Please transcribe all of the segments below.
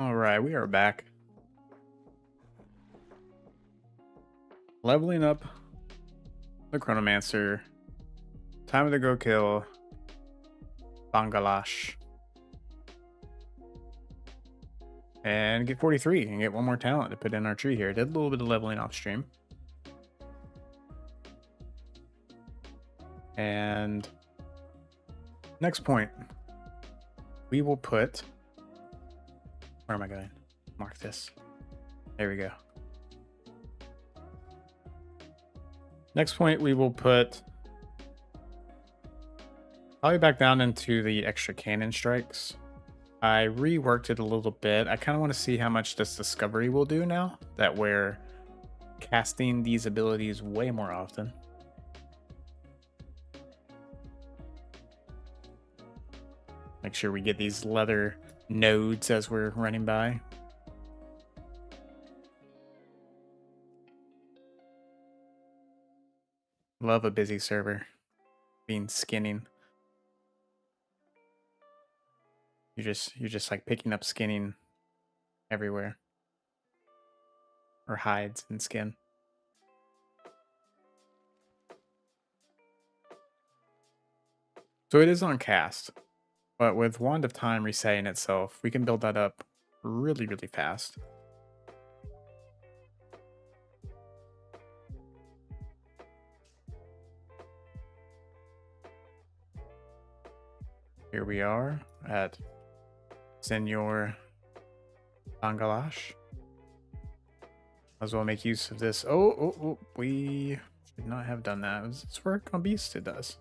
All right, we are back. Leveling up the Chronomancer. Time to go kill Bangalash. And get 43 and get one more talent to put in our tree here. Did a little bit of leveling off stream. And next point, we will put, where am I going? Mark this. There we go. Next point, we will put probably back down into the extra cannon strikes. I reworked it a little bit. I kind of want to see how much this discovery will do now that we're casting these abilities way more often. Make sure we get these leather nodes as we're running by. Love a busy server. Being skinning. You're just like picking up skinning everywhere. Or hides and skin. So it is on cast. But with Wand of Time resetting itself, we can build that up really, really fast. Here we are at Senor Bangalash. Might as well make use of this. Oh, we should not have done that. It's work on Beast, it does.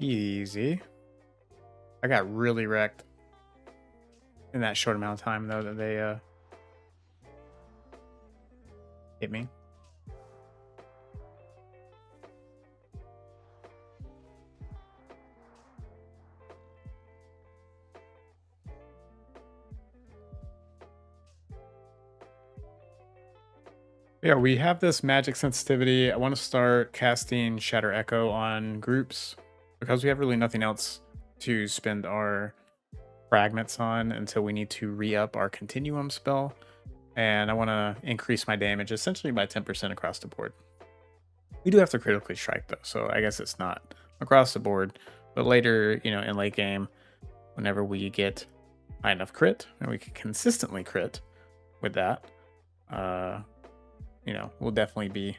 Easy. I got really wrecked in that short amount of time, though, that they hit me. Yeah, we have this magic sensitivity. I want to start casting Shatter Echo on groups because we have really nothing else to spend our fragments on until we need to re-up our continuum spell. And I want to increase my damage essentially by 10% across the board. We do have to critically strike though, so I guess it's not across the board. But later, in late game, whenever we get high enough crit and we can consistently crit with that, we'll definitely be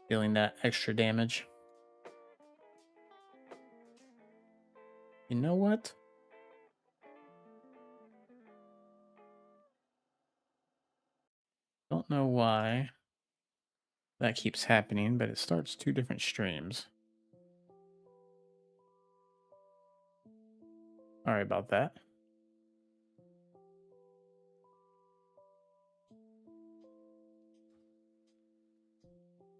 dealing that extra damage. You know what? Don't know why that keeps happening, but it starts 2 different streams. Sorry about that.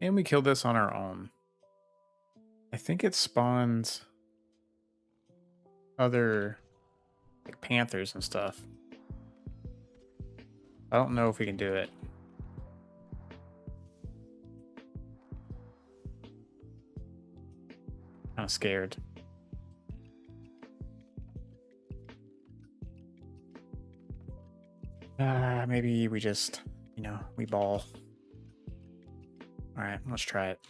And we killed this on our own. I think it spawns other like panthers and stuff. I don't know if we can do it. Kind of scared. Maybe we just, we ball. All right, let's try it.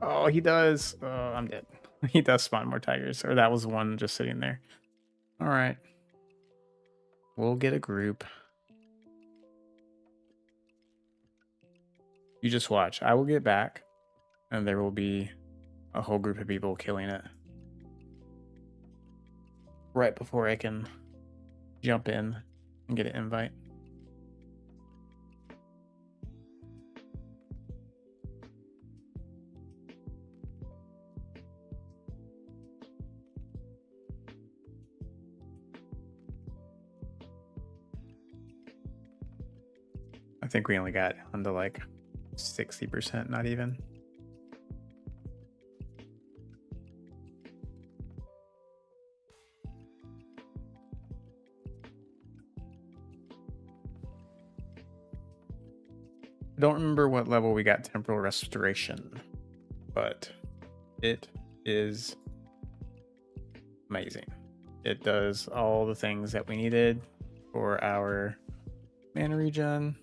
Oh, he does. I'm dead. He does spawn more tigers, or that was one just sitting there. All right. We'll get a group. You just watch. I will get back, and there will be a whole group of people killing it. Right before I can jump in and get an invite. I think we only got down to like 60%, not even. I don't remember what level we got temporal restoration, but it is amazing. It does all the things that we needed for our mana regen.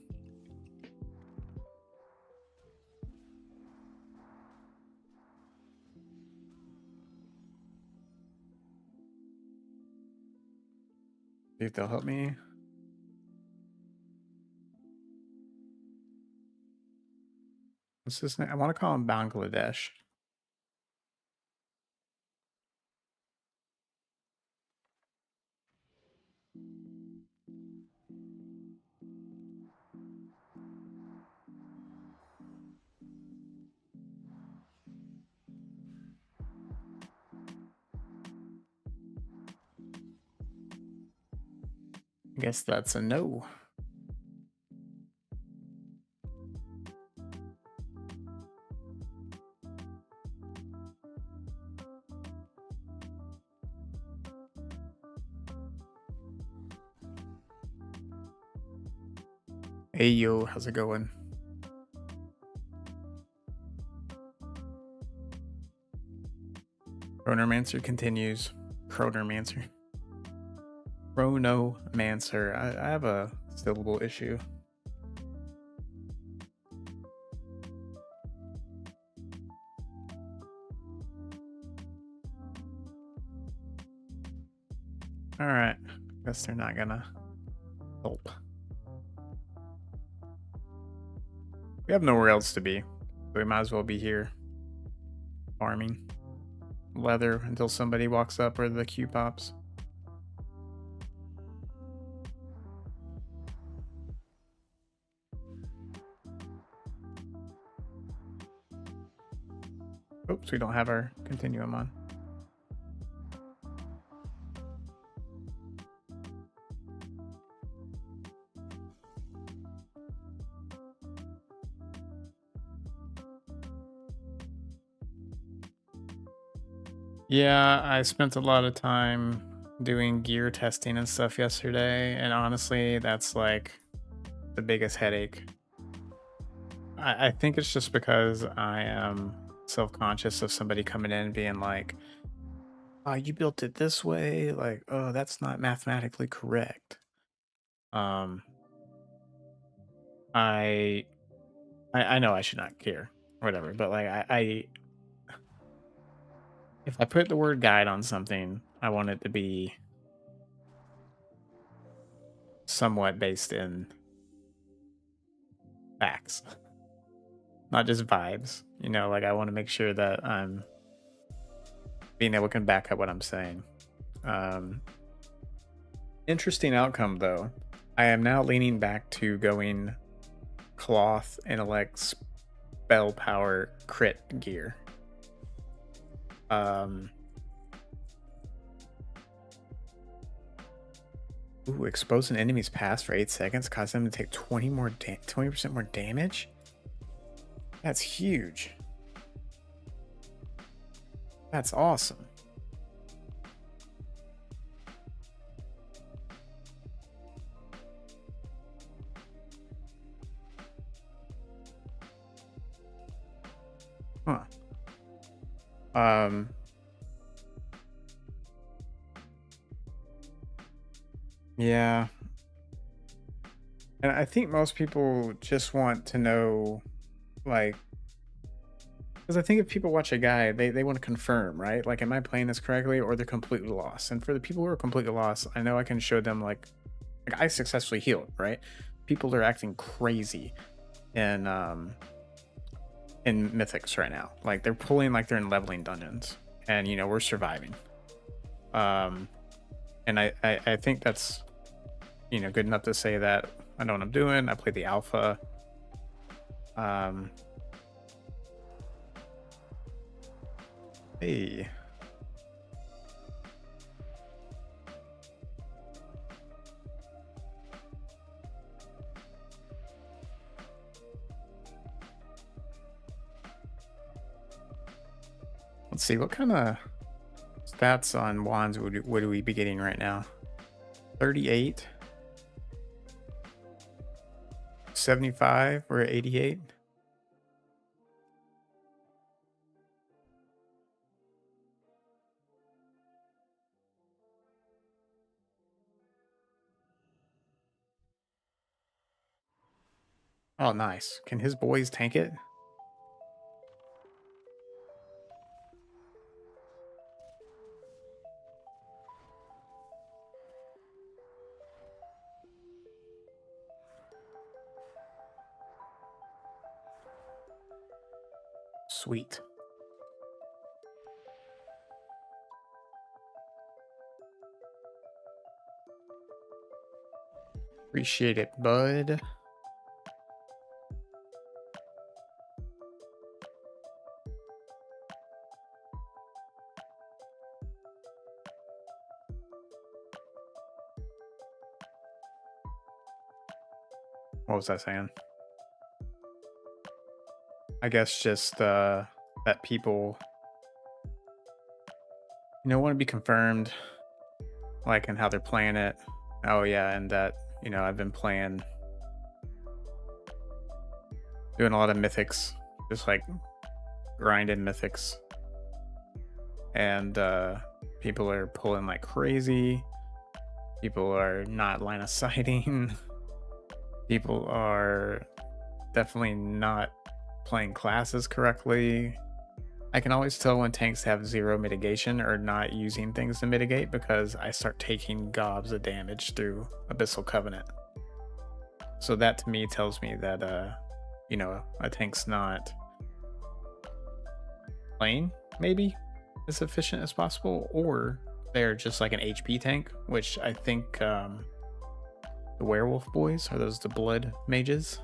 See if they'll help me. What's this name? I want to call him Bangladesh. I guess that's a no. Hey yo, how's it going? Chronomancer continues. Chronomancer. Chronomancer. I have a syllable issue. Alright. Guess they're not gonna help. We have nowhere else to be. So we might as well be here farming leather until somebody walks up or the queue pops. Oops, we don't have our continuum on. Yeah, I spent a lot of time doing gear testing and stuff yesterday, and honestly, that's like the biggest headache. I think it's just because I am self-conscious of somebody coming in and being like, "Oh, you built it this way," like, "Oh, that's not mathematically correct." Um, I I know I should not care, whatever, but like I if I put the word guide on something, I want it to be somewhat based in facts, not just vibes. You know, like I want to make sure that I'm being able to back up what I'm saying. Um, Interesting outcome though. I am now leaning back to going cloth, intellect, spell power, crit gear. Ooh, expose an enemy's pass for 8 seconds, cause them to take 20% more damage. That's huge. That's awesome. Huh. Yeah. And I think most people just want to know, like, because I think if people watch a guide, they want to confirm, right? Like, am I playing this correctly, or they're completely lost? And for the people who are completely lost, I know I can show them, like I successfully healed, right? People are acting crazy in mythics right now. Like, they're pulling like they're in leveling dungeons, and you know, we're surviving. And I think that's, you know, good enough to say that I know what I'm doing. I played the alpha. Hey. Let's see, what kind of stats on wands would we be getting right now? 38, 75, or 88? Oh, nice. Can his boys tank it? Sweet. Appreciate it, bud. What was I saying? I guess just that people, want to be confirmed, like, in how they're playing it. Oh yeah, and that, I've been doing a lot of mythics, just like grinding mythics, and people are pulling like crazy. People are not line of sighting. People are definitely not playing classes correctly. I can always tell when tanks have zero mitigation or not using things to mitigate because I start taking gobs of damage through Abyssal Covenant. So that to me tells me that a tank's not playing maybe as efficient as possible, or they're just like an HP tank, which I think the werewolf boys are the blood mages.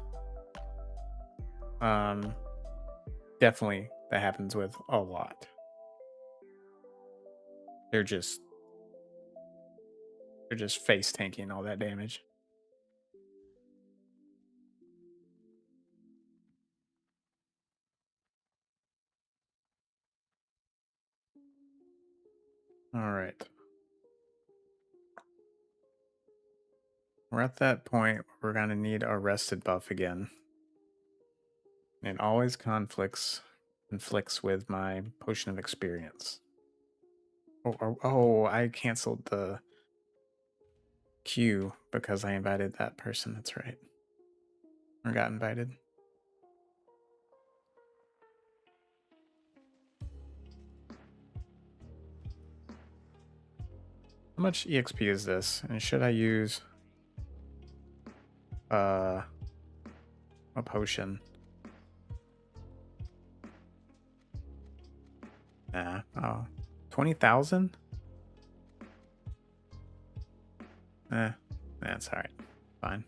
Definitely that happens with a lot. They're just face tanking all that damage. All right. We're at that point where we're going to need our rested buff again. It always conflicts with my potion of experience. Oh, I canceled the queue because I invited that person. That's right. Or got invited. How much EXP is this? And should I use a potion? Nah. Oh. 20,000? That's alright. Fine.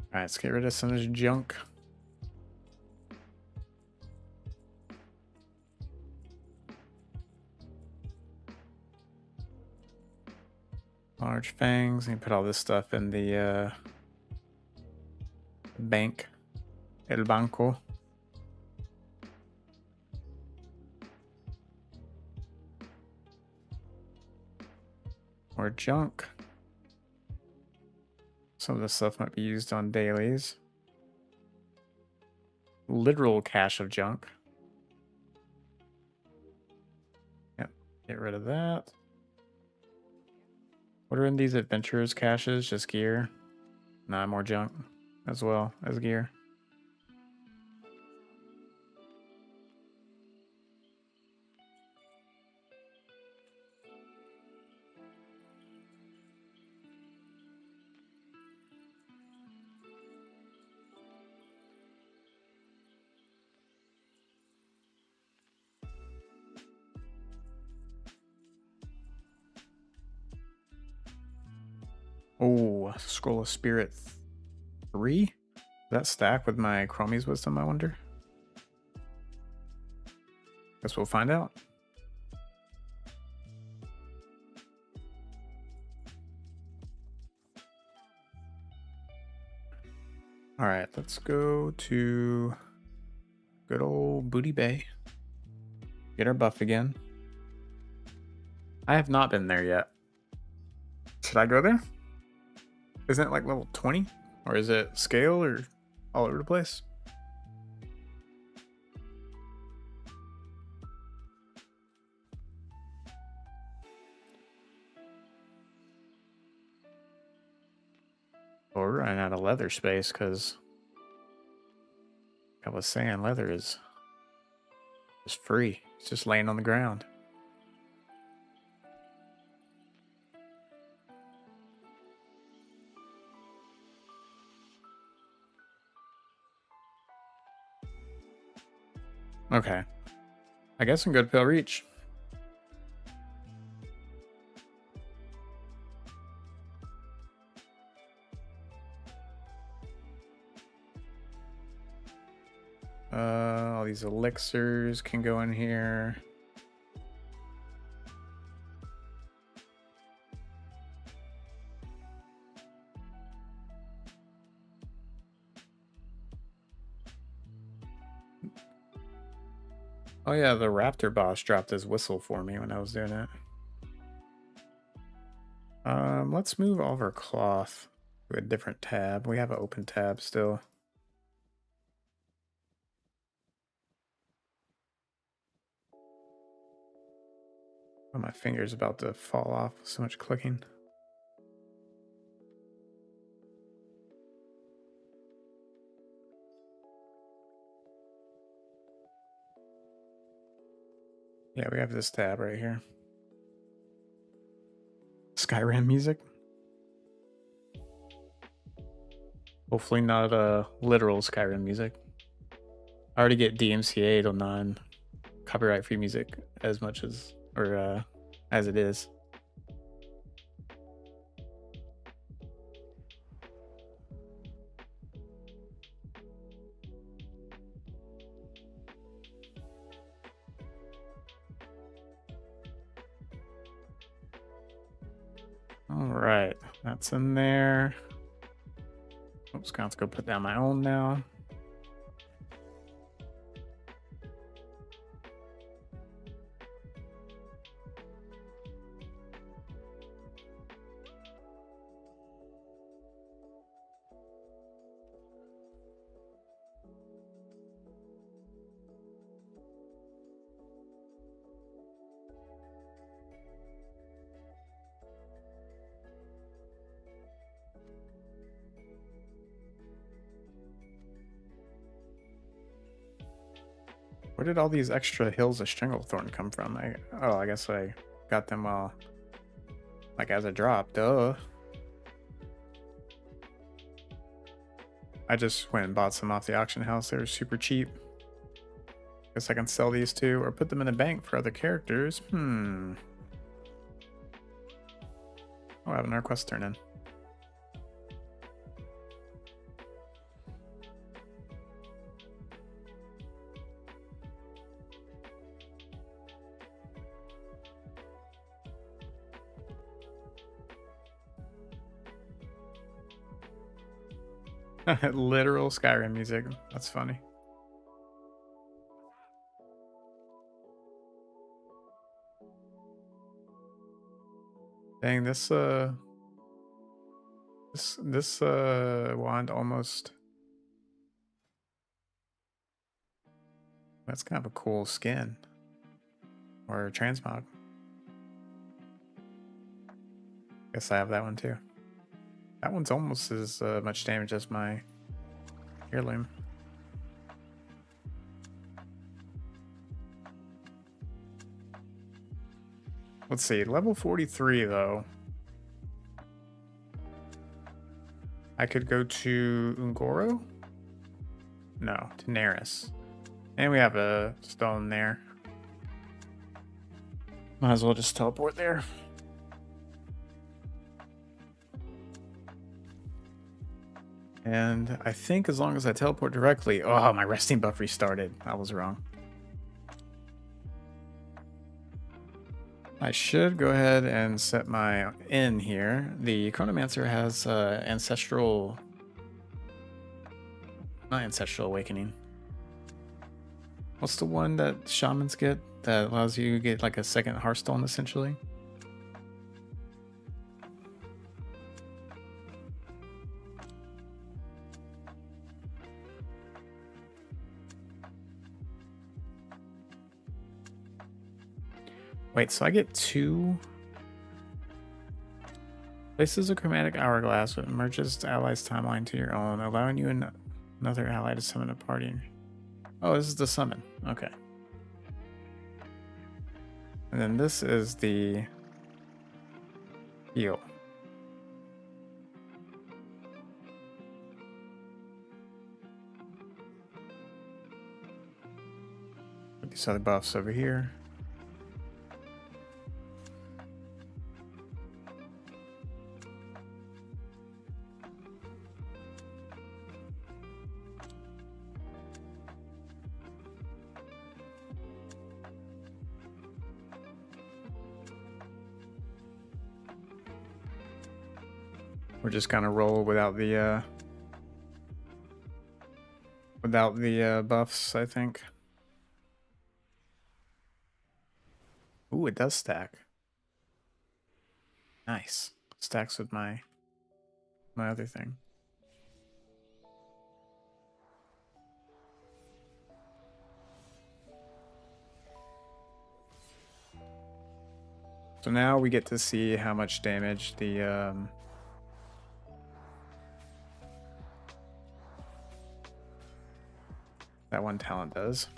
Alright, let's get rid of some of this junk. Large fangs. And put all this stuff in the bank. El banco. More junk. Some of this stuff might be used on dailies. Literal cache of junk. Yep, get rid of that. What are in these adventurers caches? Just gear? Nah, more junk as well as gear. Oh, Scroll of Spirit 3? Does that stack with my Chromie's Wisdom, I wonder? Guess we'll find out. All right, let's go to good old Booty Bay. Get our buff again. I have not been there yet. Should I go there? Isn't it like level 20? Or is it scale or all over the place? Well, we're running out of leather space because I was saying leather is just free. It's just laying on the ground. Okay. I guess I'm good Pale Reach. All these elixirs can go in here. Oh yeah, the raptor boss dropped his whistle for me when I was doing it. Let's move all of our cloth to a different tab. We have an open tab still. Oh, my finger's about to fall off with so much clicking. Yeah, we have this tab right here. Skyrim music. Hopefully not literal Skyrim music. I already get DMCA'd on non-copyright free music as much as, or as it is. All right, that's in there. Oops, gonna have to go put down my own now. Where did all these extra hills of Stranglethorn come from? I guess I got them all like as a drop. Duh. I just went and bought some off the auction house. They were super cheap. Guess I can sell these two or put them in a bank for other characters. Oh, I have another quest turn in. Literal Skyrim music. That's funny. Dang, this wand almost. That's kind of a cool skin or transmog. Guess I have that one too. That one's almost as much damage as my heirloom. Let's see, level 43 though. I could go to Ungoro? No, to Neris. And we have a stone there. Might as well just teleport there. And I think as long as I teleport directly... Oh, my resting buff restarted. I was wrong. I should go ahead and set my inn here. The Chronomancer has ancestral Not Ancestral Awakening. What's the one that shamans get that allows you to get like a second Hearthstone essentially? Wait, so I get 2 places a chromatic hourglass that merges the ally's timeline to your own, allowing you another ally to summon a party. Oh, this is the summon. Okay. And then this is the heal. Put these other buffs over here. We're just gonna roll without the buffs, I think. Ooh, it does stack. Nice. Stacks with my other thing. So now we get to see how much damage the that one talent does.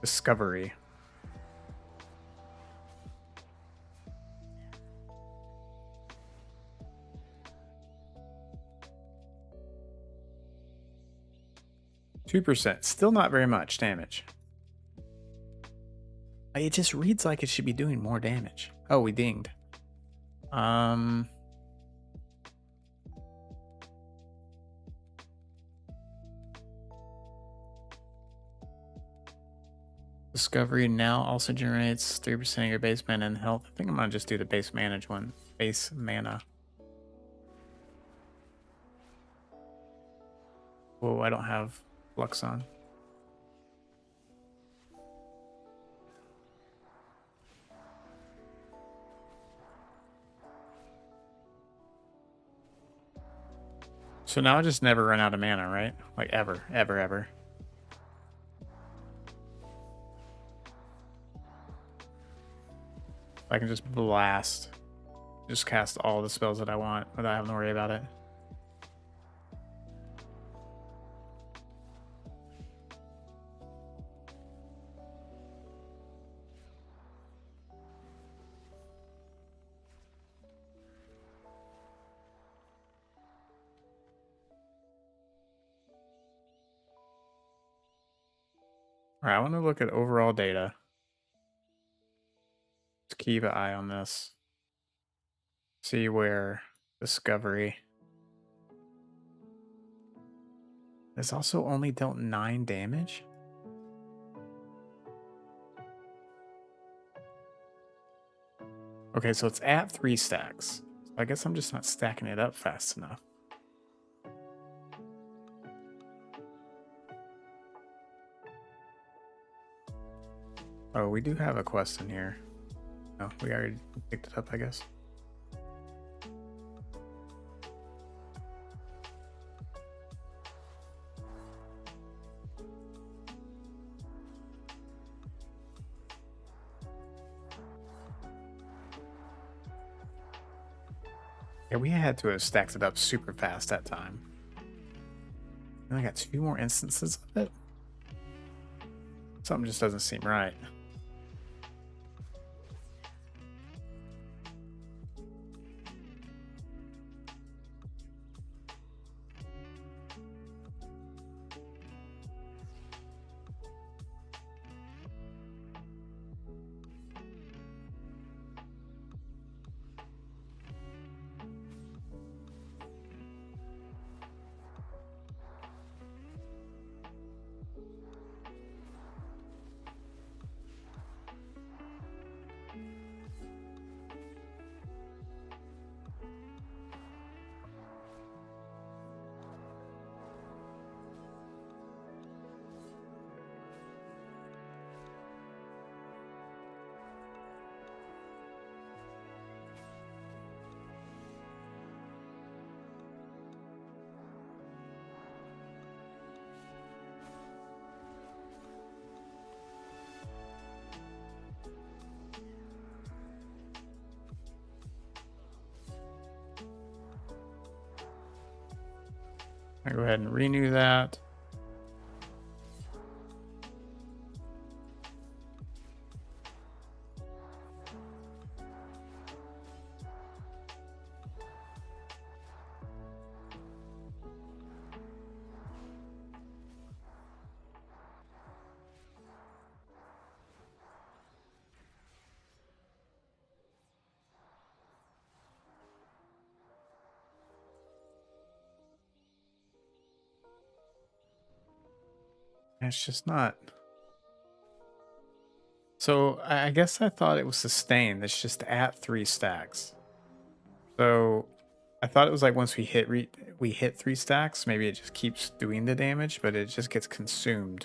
Discovery. %. Still not very much damage. It just reads like it should be doing more damage. Oh, we dinged. Discovery now also generates 3% of your base mana and health. I think I'm gonna just do the base manage one. Base mana. Whoa, I don't have Flux on. So now I just never run out of mana, right? Like ever, ever, ever. I can just blast. Just cast all the spells that I want without having to worry about it. All right, I want to look at overall data. Let's keep an eye on this. See where Discovery. This also only dealt 9 damage. Okay, so it's at 3 stacks. I guess I'm just not stacking it up fast enough. Oh, we do have a quest in here. Oh, we already picked it up, I guess. Yeah, we had to have stacked it up super fast that time. I only got 2 more instances of it. Something just doesn't seem right. I go ahead and renew that. It's just not. So I guess I thought it was sustained. It's just at 3 stacks. So I thought it was like once we hit 3 stacks, maybe it just keeps doing the damage, but it just gets consumed.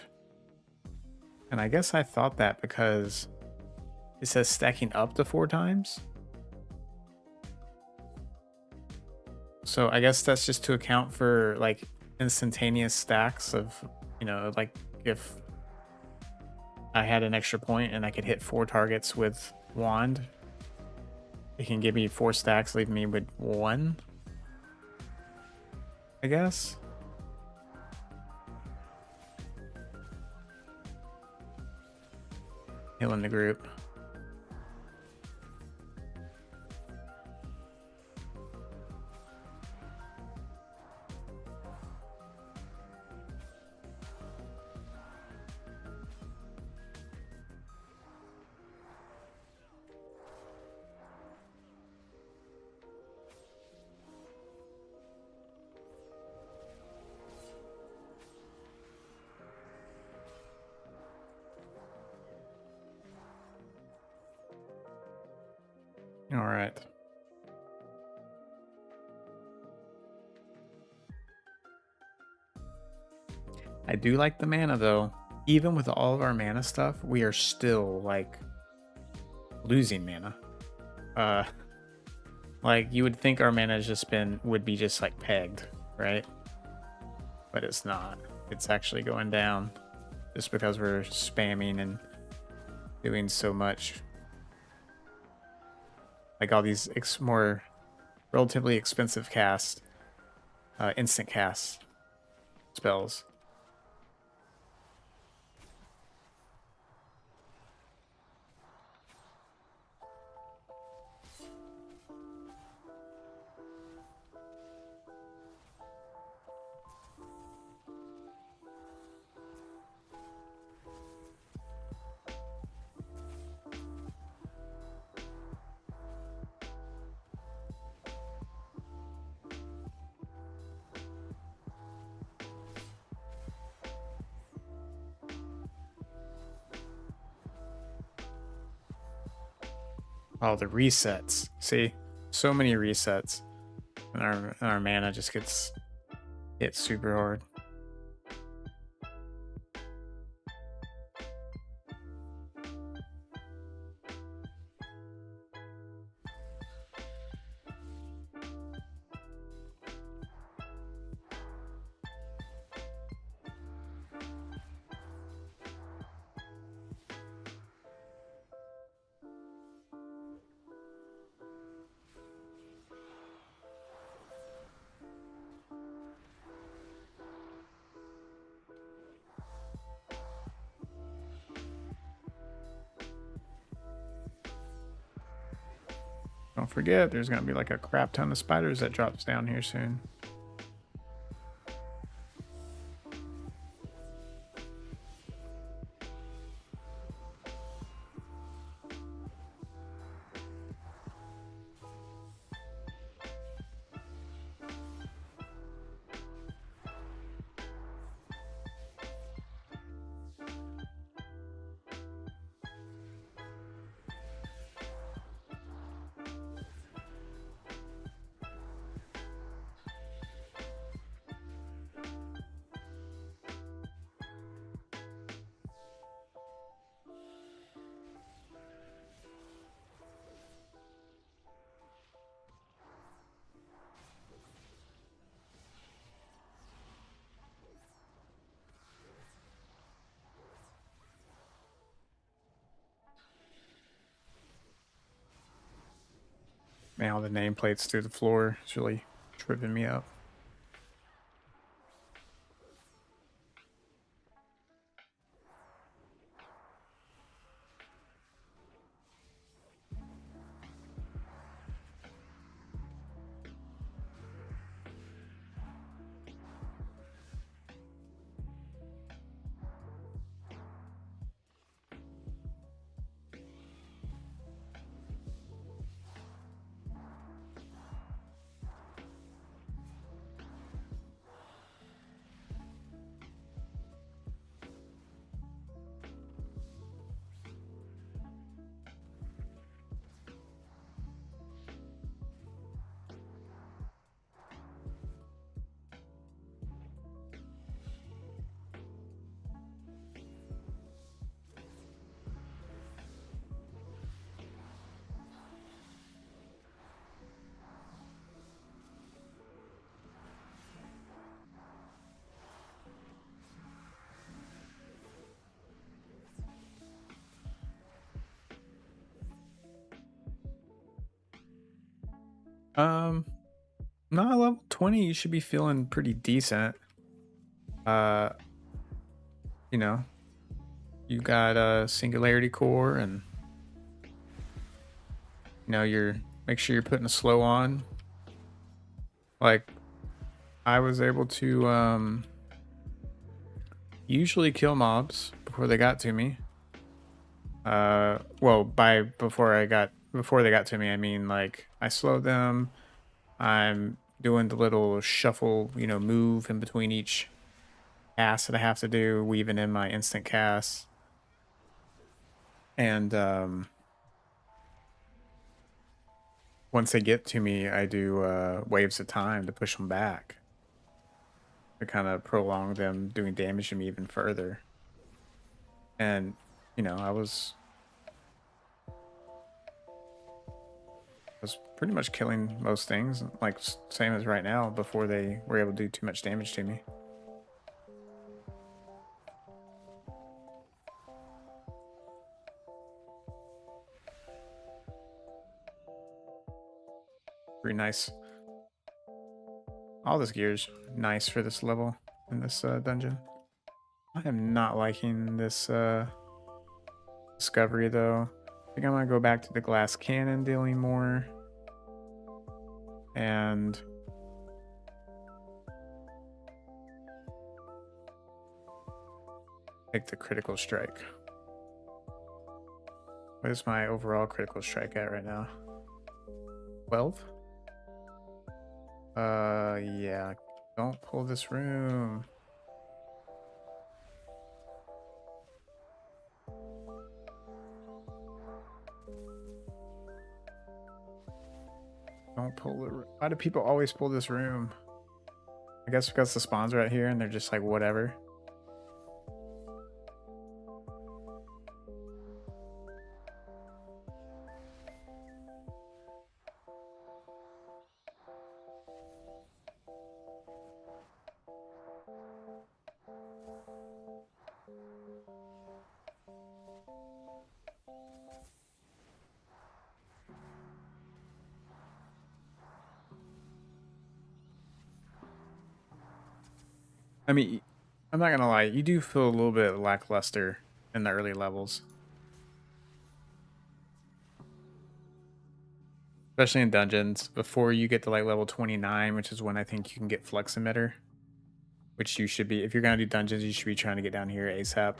And I guess I thought that because it says stacking up to 4 times. So I guess that's just to account for like instantaneous stacks of, you know, like if I had an extra point and I could hit 4 targets with wand, it can give me 4 stacks, leaving me with 1, I guess. Healing the group. All right. I do like the mana though. Even with all of our mana stuff, we are still like losing mana. Like you would think our mana would be just like pegged, right? But it's not. It's actually going down just because we're spamming and doing so much. Like all these more relatively expensive instant cast spells. Oh, the resets. See, so many resets, and our mana just gets hit super hard. Don't forget, there's gonna be like a crap ton of spiders that drops down here soon. Man, all the nameplates through the floor is really tripping me up. Um, Not level 20, you should be feeling pretty decent. Uh, you know, you got a singularity core and you're make sure you're putting a slow on. Like I was able to usually kill mobs before they got to me. Well, by before they got to me, I mean like I slowed them. I'm doing the little shuffle, move in between each cast that I have to do, weaving in my instant cast. And once they get to me, I do waves of time to push them back to kind of prolong them doing damage to me even further. And I was pretty much killing most things, like same as right now, before they were able to do too much damage to me. Pretty nice. All this gear's nice for this level in this dungeon. I am not liking this discovery though. I think I'm gonna go back to the glass cannon dealing more. And take the critical strike. What is my overall critical strike at right now? 12? Yeah. Don't pull this room. Don't pull the room. Why do people always pull this room? I guess because the spawns are right here and they're just like, whatever. I mean, I'm not gonna lie, you do feel a little bit lackluster in the early levels. Especially in dungeons, before you get to like level 29, which is when I think you can get Flux Emitter. Which you should be, if you're gonna do dungeons, you should be trying to get down here ASAP.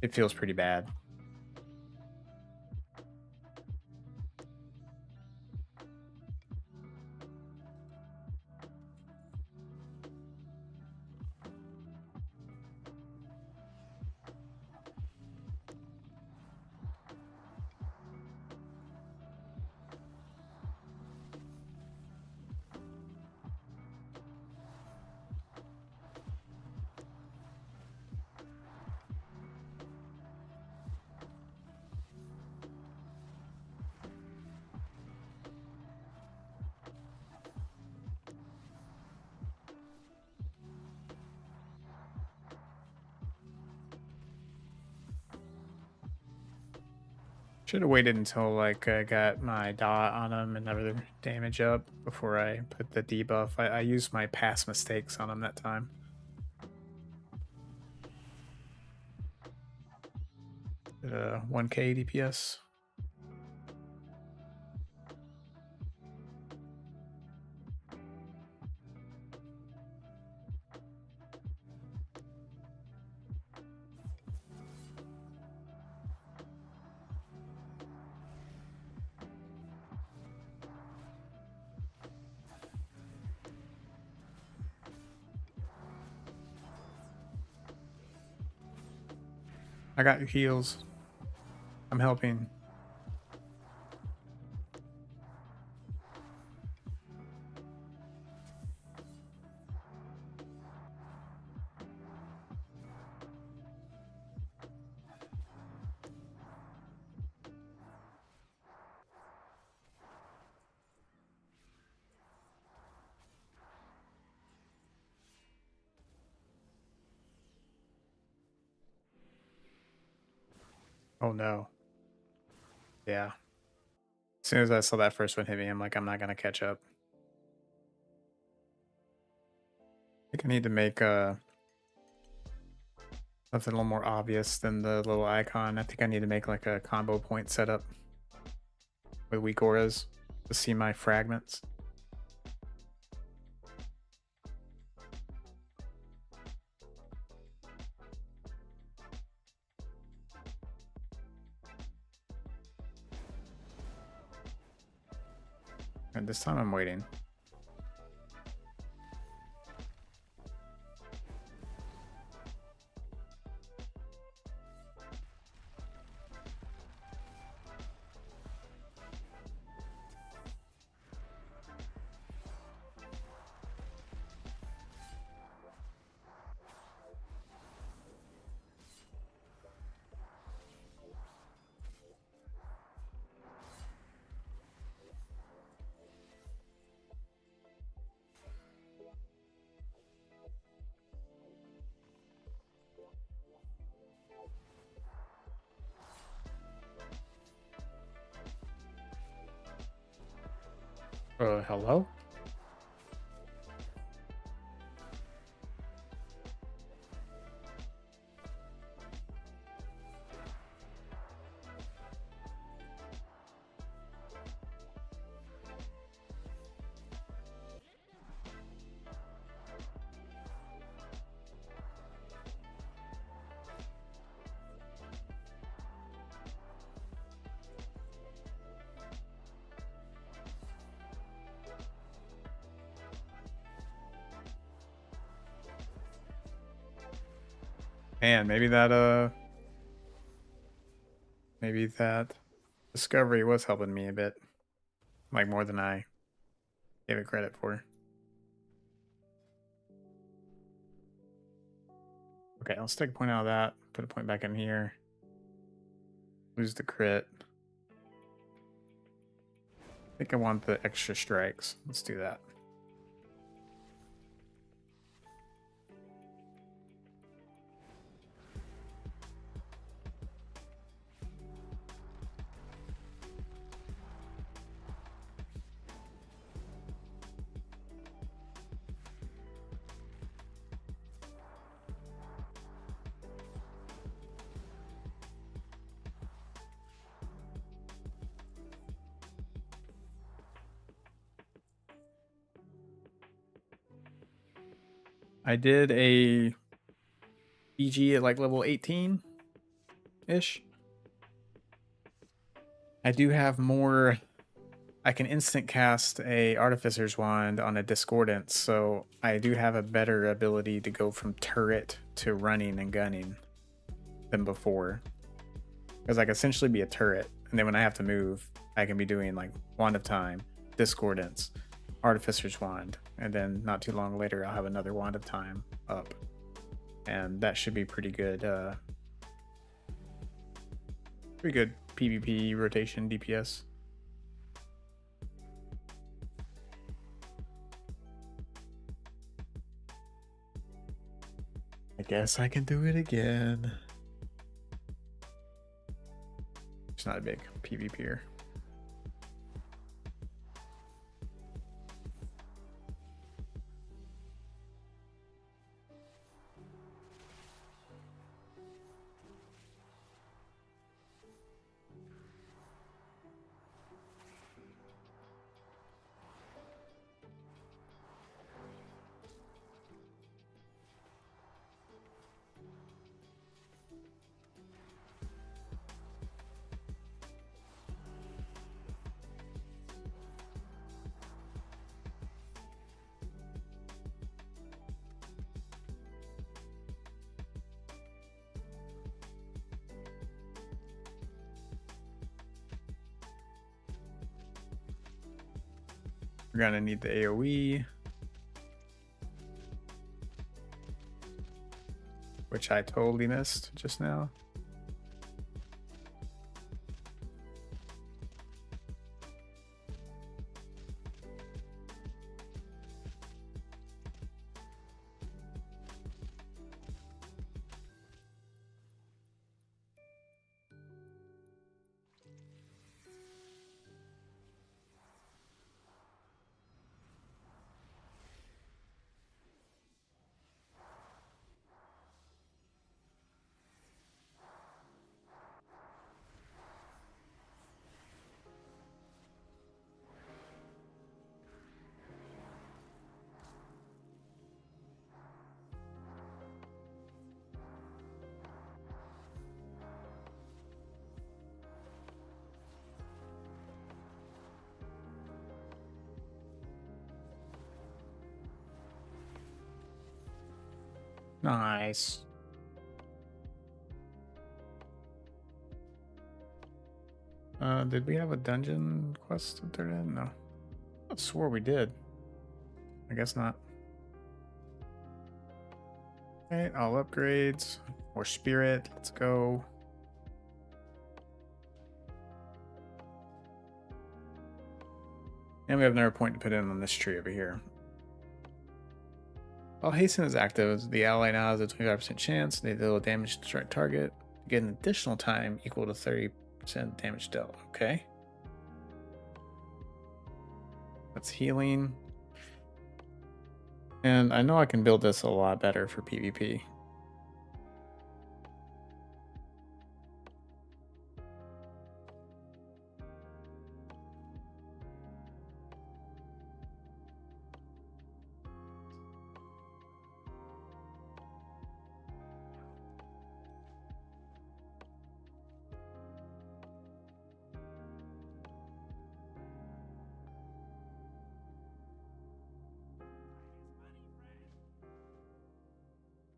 It feels pretty bad. Should have waited until like I got my dot on him and other damage up before I put the debuff. I used my past mistakes on him that time. 1k DPS. I got your heals. I'm helping. Oh no. Yeah. As soon as I saw that first one hit me, I'm like, I'm not gonna catch up. I think I need to make something a little more obvious than the little icon. I think I need to make like a combo point setup with weak auras to see my fragments. And this time I'm waiting. Hello? Man, maybe that discovery was helping me a bit. Like more than I gave it credit for. Okay, let's take a point out of that, put a point back in here. Lose the crit. I think I want the extra strikes. Let's do that. I did a BG at like level 18-ish. I do have more. I can instant cast a Artificer's Wand on a Discordance, so I do have a better ability to go from turret to running and gunning than before. Because I can essentially be a turret, and then when I have to move, I can be doing like Wand of Time, Discordance, Artificer's Wand, and then not too long later I'll have another Wand of Time up. And that should be pretty good PvP rotation DPS. I guess I can do it again. It's not a big PvPer. We're gonna need the AoE, which I totally missed just now. Nice. Did we have a dungeon quest to turn in? No. I swore we did. I guess not. Okay, all upgrades. More spirit. Let's go. And we have another point to put in on this tree over here. While hasten is active, the ally now has a 25% chance to deal damage to strike target. Get an additional time equal to 30% damage dealt. Okay. That's healing. And I know I can build this a lot better for PvP.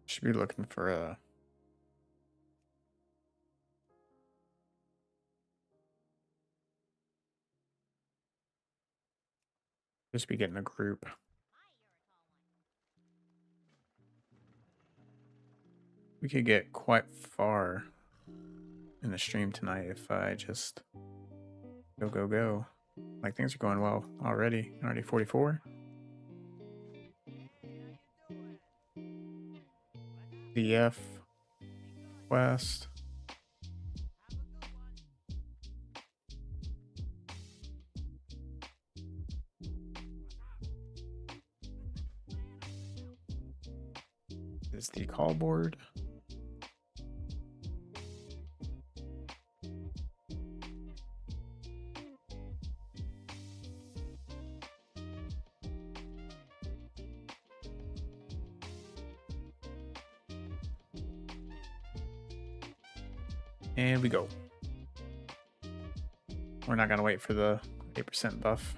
Should be looking for a just be getting a group. We could get quite far in the stream tonight if I just go. Like things are going well already. Already 44. DF West. Is the call board. And we go. We're not gonna wait for the 8% buff.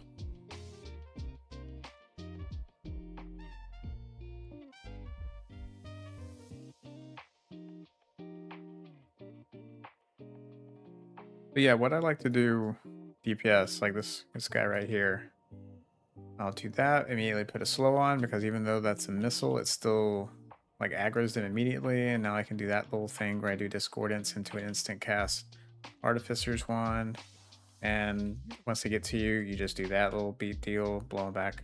But yeah, what I like to do DPS, like this guy right here, I'll do that, immediately put a slow on, because even though that's a missile, it's still like aggroes them immediately, and now I can do that little thing where I do Discordance into an instant cast Artificer's Wand, and once they get to you, you just do that little beat deal, blow them back,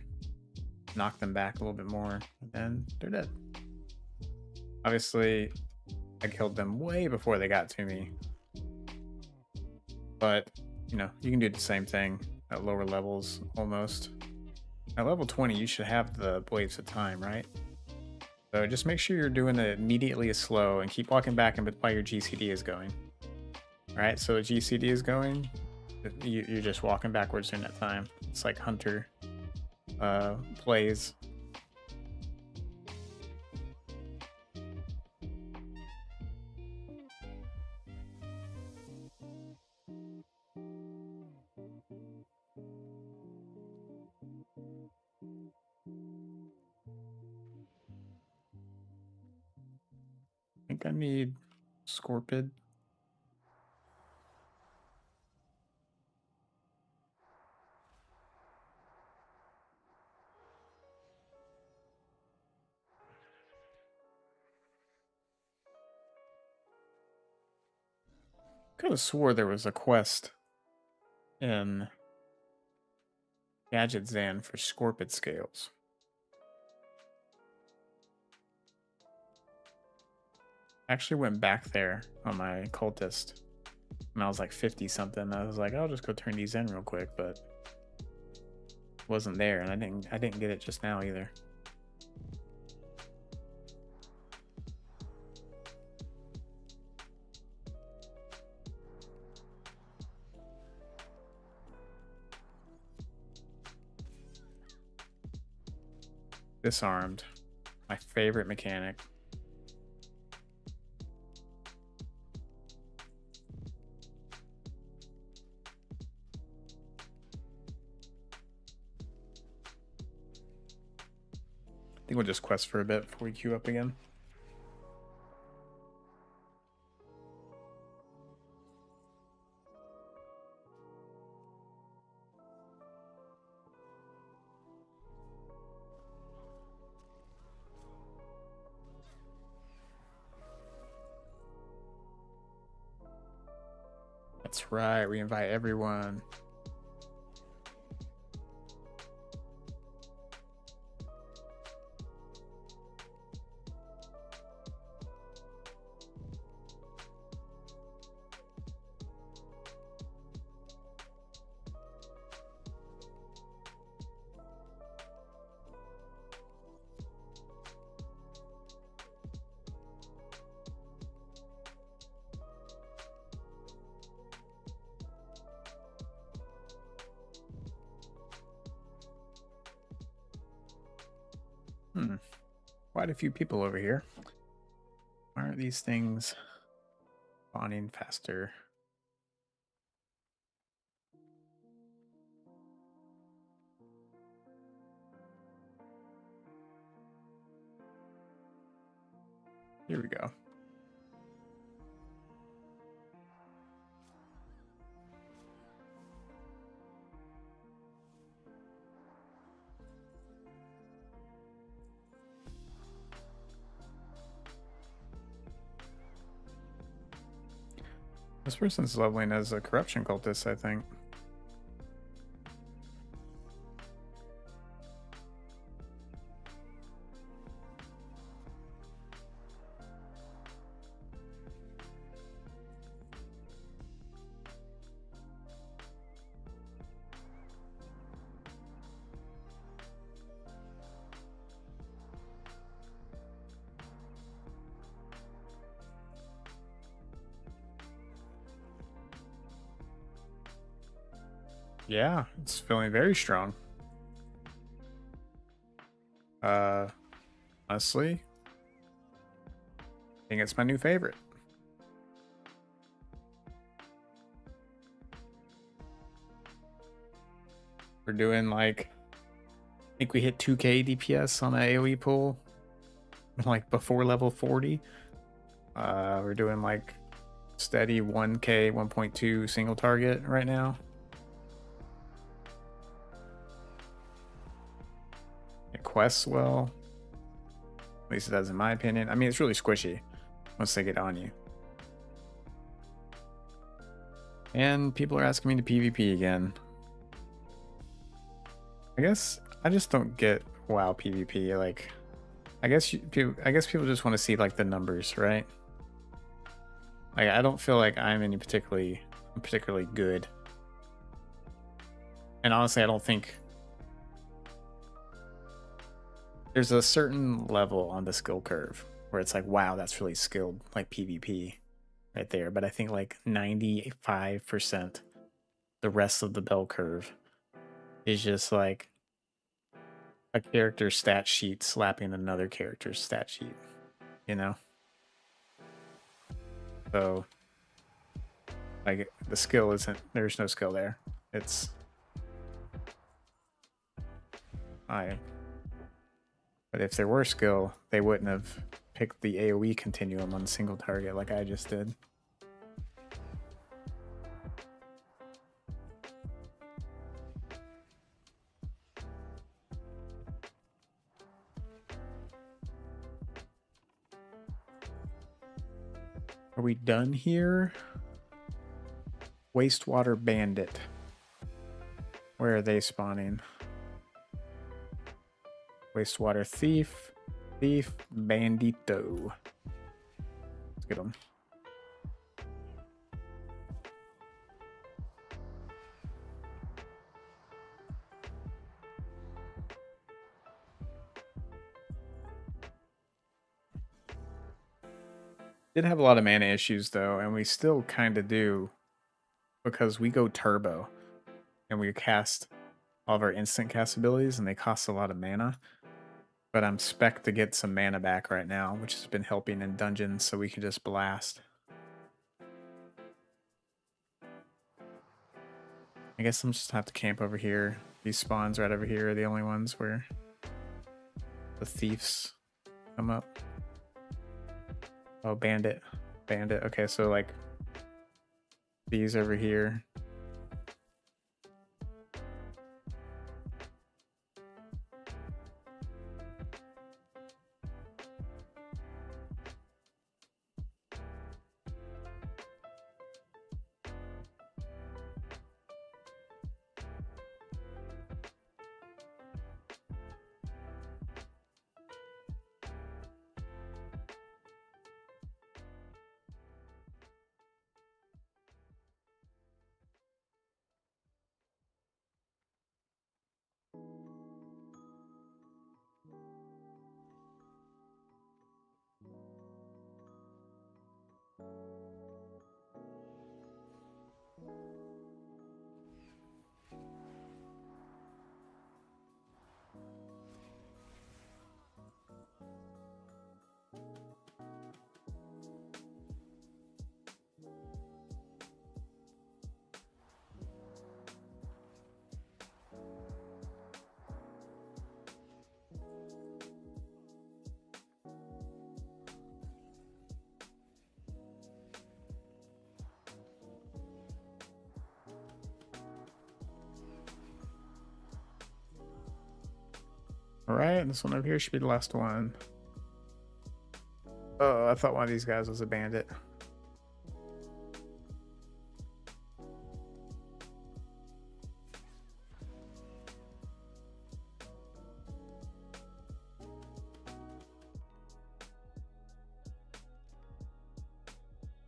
knock them back a little bit more, and then they're dead. Obviously, I killed them way before they got to me, but you know, you can do the same thing at lower levels almost. At level 20, you should have the Blades of Time, right? So just make sure you're doing it immediately slow and keep walking back while your GCD is going. Alright, so the GCD is going, you're just walking backwards during that time. It's like Hunter plays. I think I need Scorpid. Could have swore there was a quest in Gadget Zan for Scorpid scales. I actually went back there on my cultist and I was like 50 something. I was like, I'll just go turn these in real quick, but it wasn't there, and I didn't get it just now either. Disarmed. My favorite mechanic. I think we'll just quest for a bit before we queue up again. That's right. We invite everyone. Quite a few people over here. Why aren't these things spawning faster? Here we go. This person's leveling as a corruption cultist, I think. Yeah, it's feeling very strong. Honestly, I think it's my new favorite. We're doing like, I think we hit 2k DPS on the AoE pool, like before level 40. We're doing like steady 1k, 1.2 single target right now. It quests well. At least it does in my opinion. I mean, it's really squishy once they get on you. And people are asking me to PvP again. I guess I just don't get WoW PvP. Like, I guess people just want to see like the numbers, right? Like, I don't feel like I'm particularly good. And honestly, I don't think there's a certain level on the skill curve where it's like, wow, that's really skilled, like PvP right there. But I think like 95%, the rest of the bell curve is just like a character's stat sheet slapping another character's stat sheet, you know? So, like, the skill there's no skill there. It's, but if there were skill, they wouldn't have picked the AoE continuum on single target like I just did. Are we done here? Wastewater Bandit. Where are they spawning? Wastewater Thief. Thief Bandito. Let's get them. Did have a lot of mana issues though, and we still kind of do because we go turbo and we cast all of our instant cast abilities and they cost a lot of mana. But I'm spec to get some mana back right now, which has been helping in dungeons so we can just blast. I guess I'm just have to camp over here. These spawns right over here are the only ones where the thieves come up. Oh, bandit. Bandit. Okay, so like these over here. All right, this one over here should be the last one. Oh, I thought one of these guys was a bandit.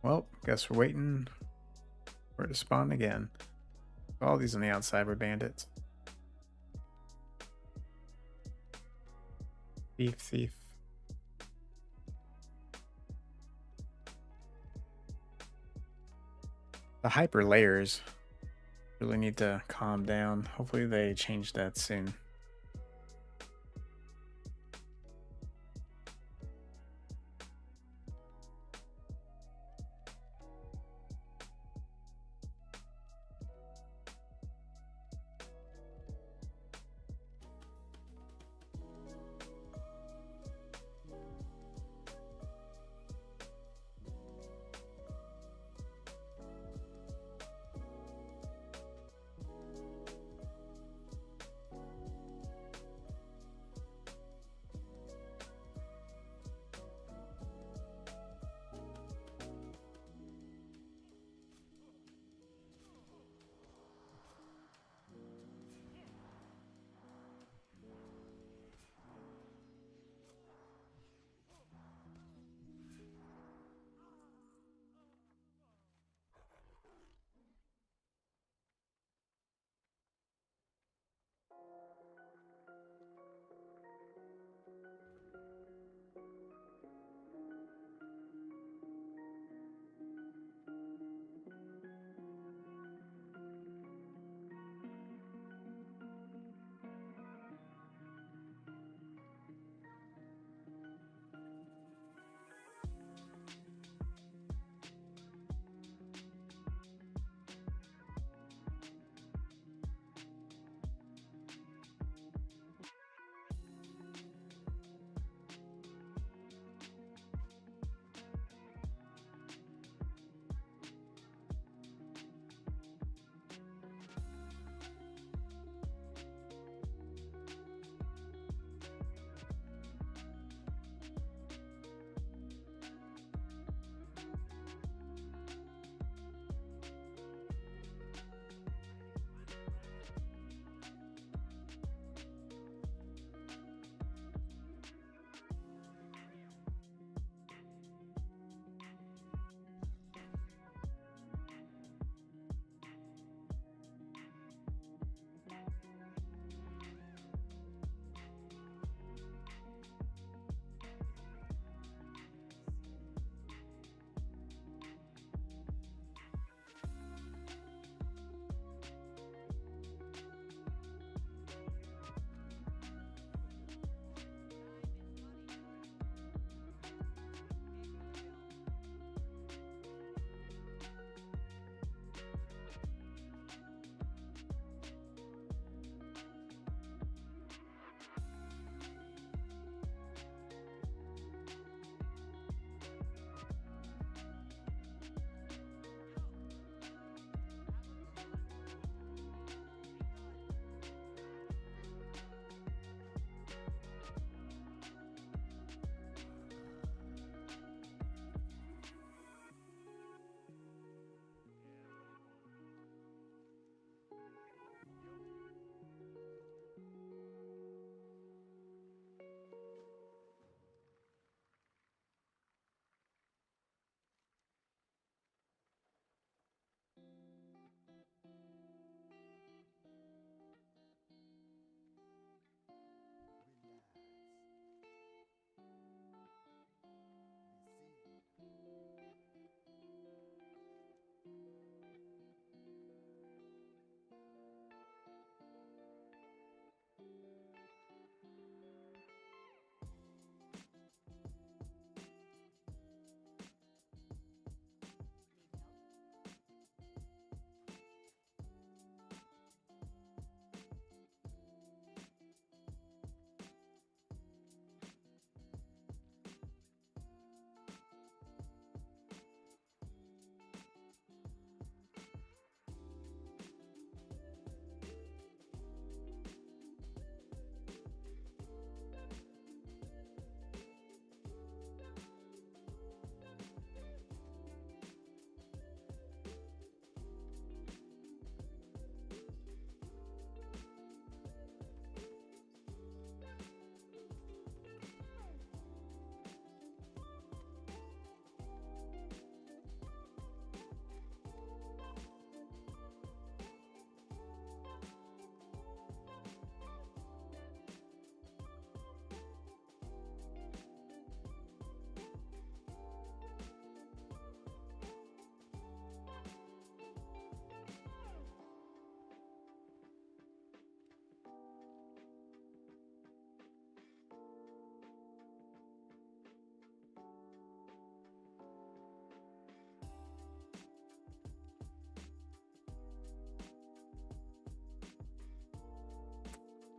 Well, guess we're waiting for it to spawn again. All these on the outside were bandits. Thief. The hyper layers really need to calm down. Hopefully they change that soon.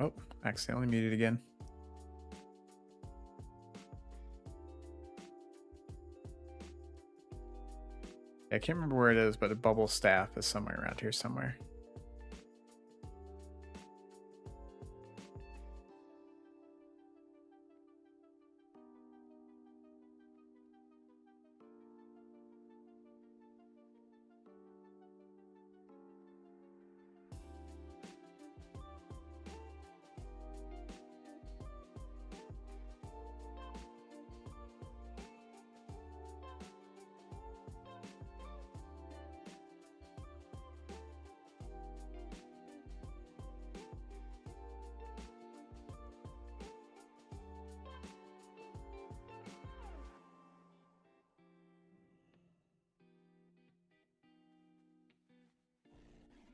Oh, accidentally muted again. I can't remember where it is, but a bubble staff is somewhere around here somewhere.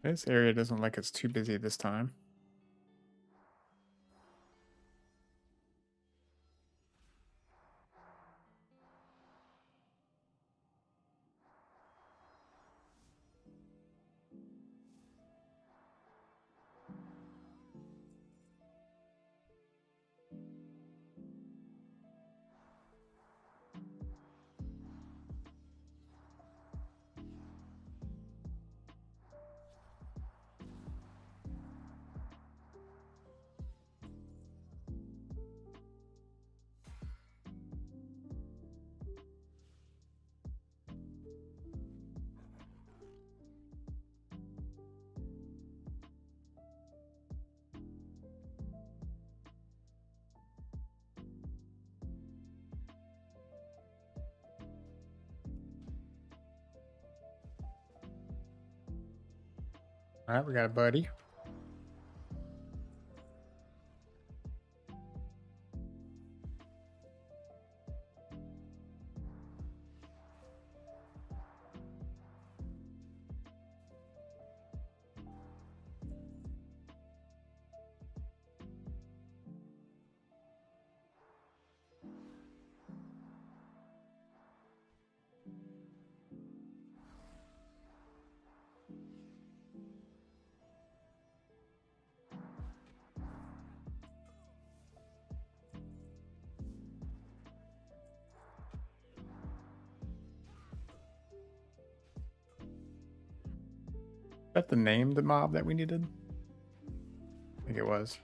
This area doesn't look like it's too busy this time. All right, we got a buddy. Is that the name, the mob that we needed? I think it was.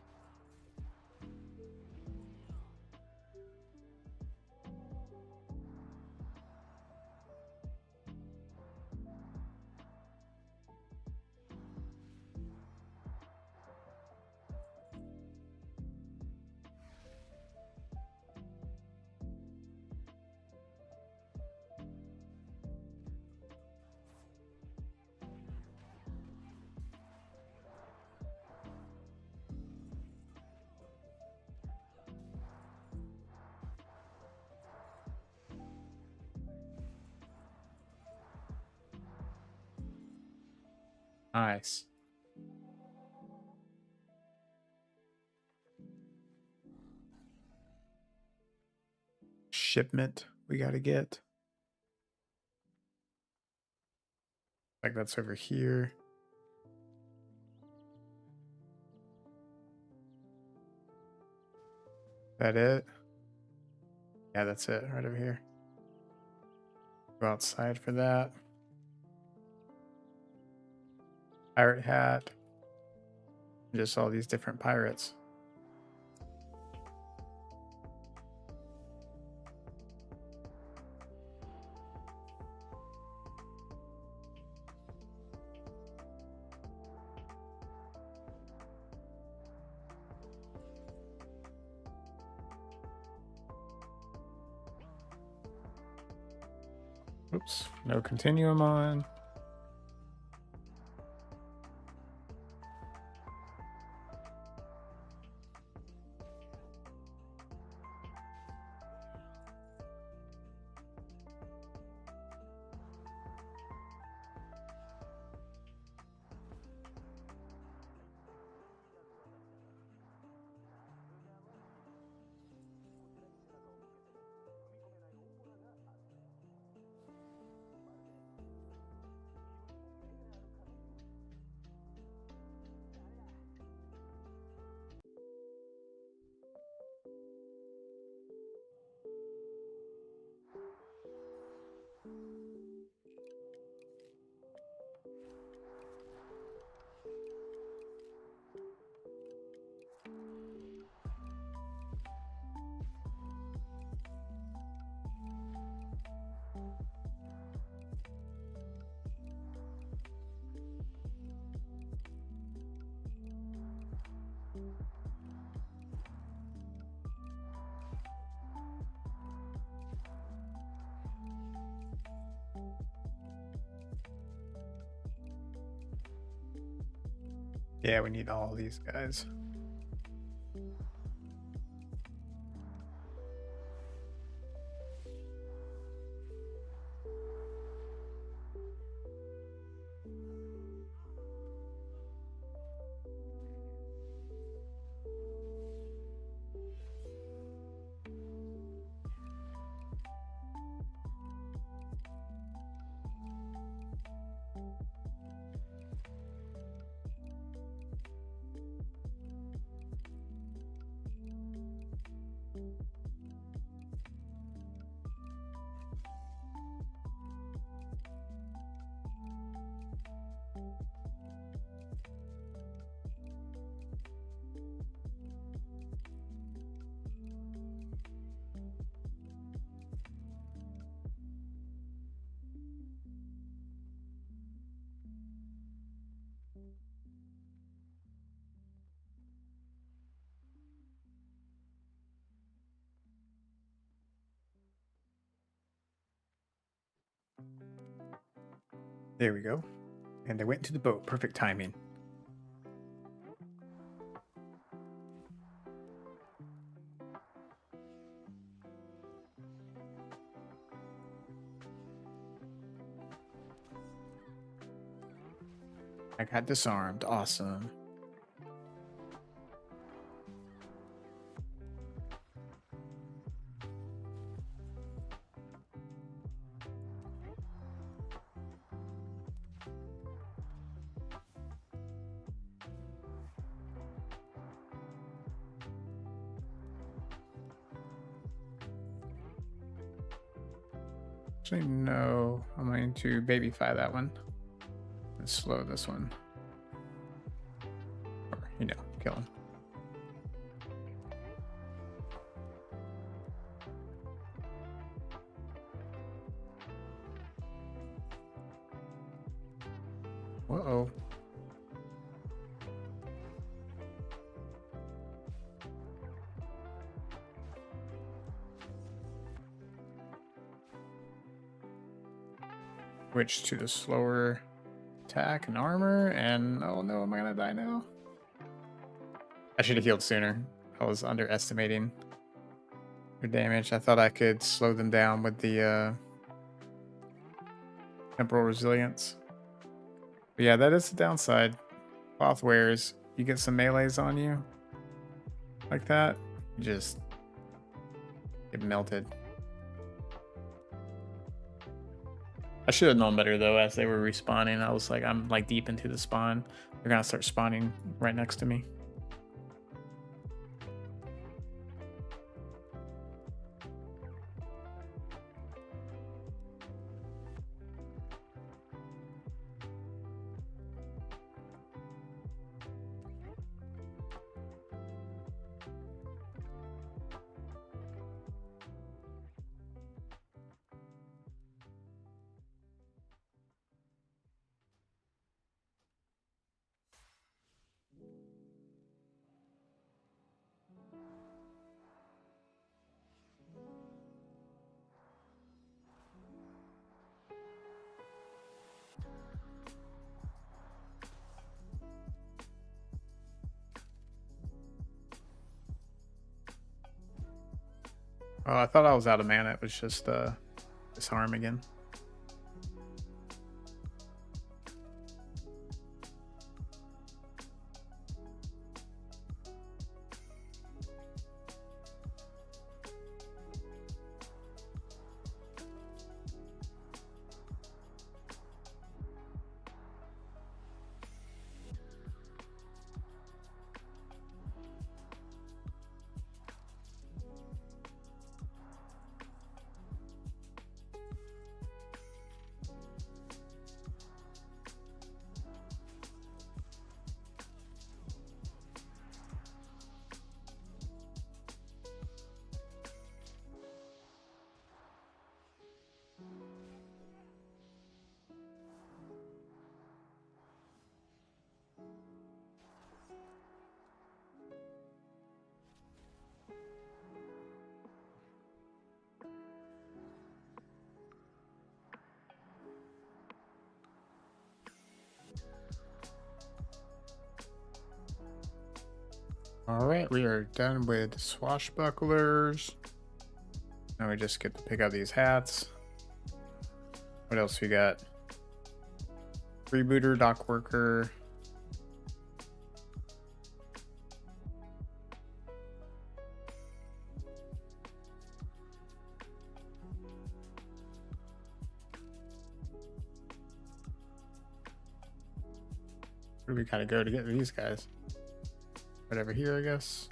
Nice. Shipment we got to get. Like that's over here. That it? Yeah, that's it right over here. Go outside for that. Pirate hat. Just all these different pirates. Oops, no continuum on. Yeah, we need all these guys. There we go. And they went to the boat. Perfect timing. I got disarmed. Awesome. Actually, no. I'm going to babyfy that one. And slow this one. Or, kill him. Uh-oh. Switch to the slower attack and armor, and oh no, am I gonna die now? I should have healed sooner. I was underestimating their damage. I thought I could slow them down with the temporal resilience. But yeah, that is the downside. Cloth wears, you get some melees on you like that, you just get melted. I should have known better though. As they were respawning, I was like, I'm like deep into the spawn. They're gonna start spawning right next to me. Oh, I thought I was out of mana. It was just disarm again. All right, we are done with swashbucklers. Now we just get to pick out these hats. What else we got? Freebooter, dock worker. Where do we gotta go to get these guys? Right over here, I guess.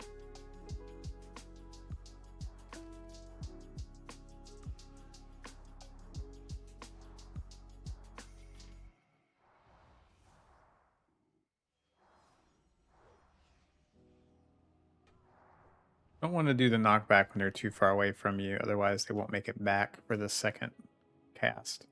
Don't want to do the knockback when they're too far away from you, otherwise they won't make it back for the second cast.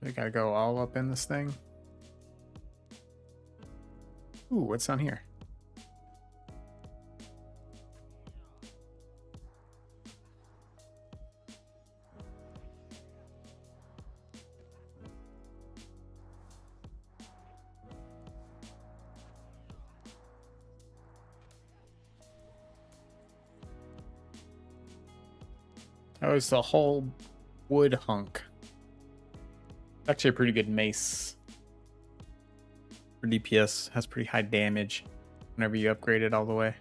We gotta go all up in this thing. Ooh, what's on here? Oh, it's the whole wood hunk. Actually a pretty good mace. For DPS, has pretty high damage whenever you upgrade it all the way.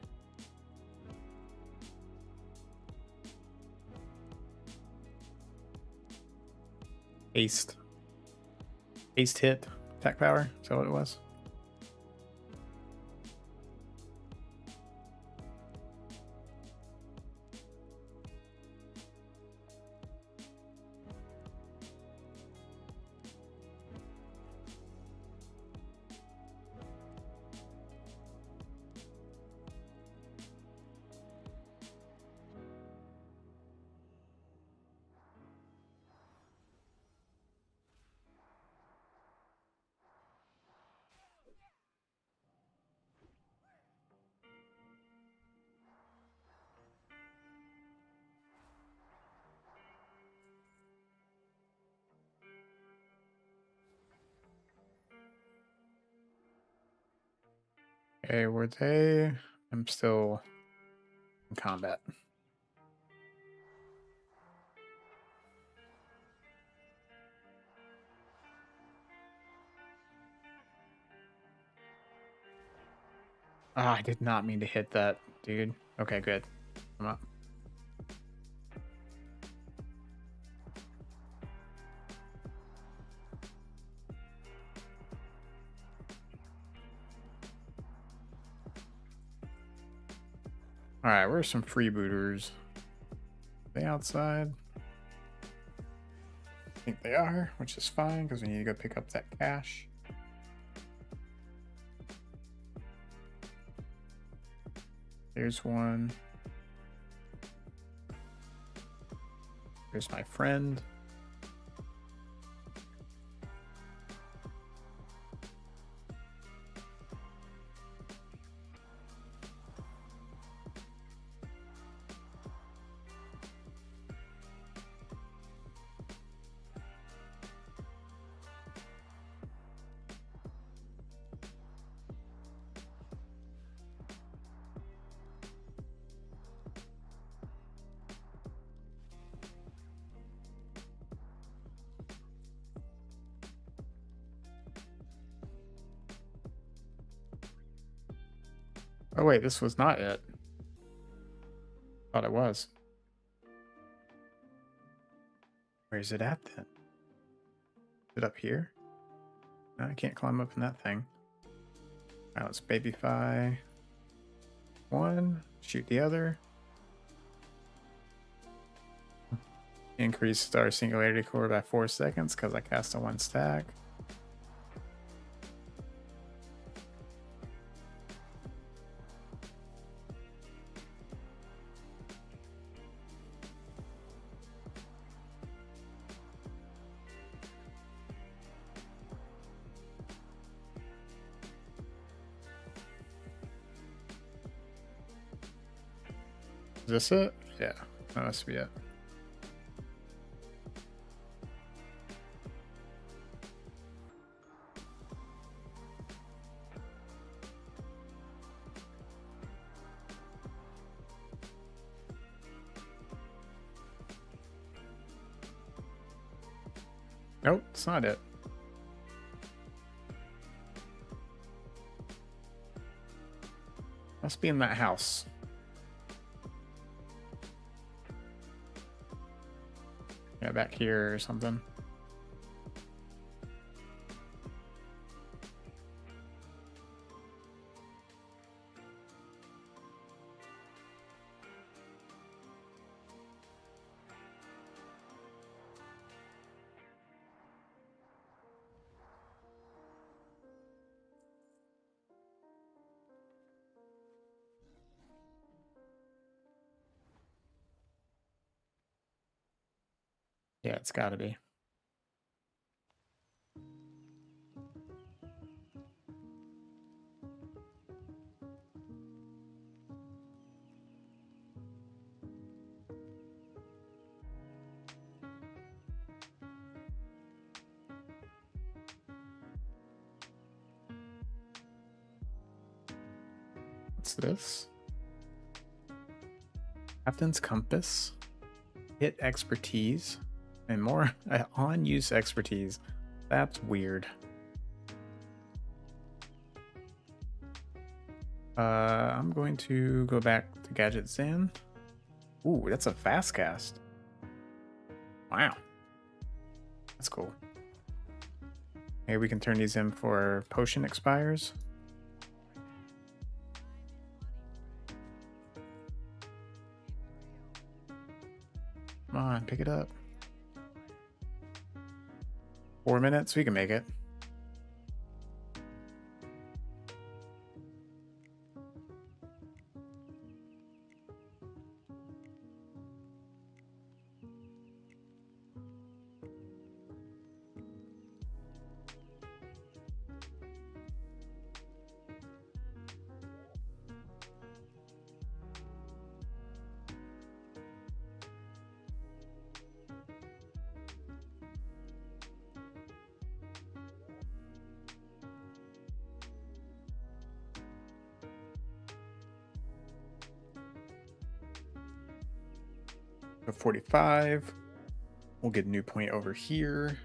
Haste. Haste hit. Attack power. Is that what it was? Okay, were they? I'm still in combat. Ah, I did not mean to hit that, dude. Okay, good. I'm up. All right, where's some freebooters? Are they outside? I think they are, which is fine because we need to go pick up that cash. There's one. There's my friend. Oh wait, this was not it. Thought it was. Where's it at then? Is it up here? No, I can't climb up in that thing. Alright, let's babyfy one, shoot the other. increased our singularity core by 4 seconds because I cast a 1 stack. Is this it? Yeah, that must be it. Nope, it's not it. Must be in that house. Yeah, back here or something. Yeah, it's gotta be. What's this? Captain's Compass. Hit expertise. And more on use expertise. That's weird. I'm going to go back to Gadget Zen. Ooh, that's a fast cast. Wow. That's cool. Maybe we can turn these in for potion expires. Come on, pick it up. 4 minutes, we can make it. Go 45. We'll get a new point over here.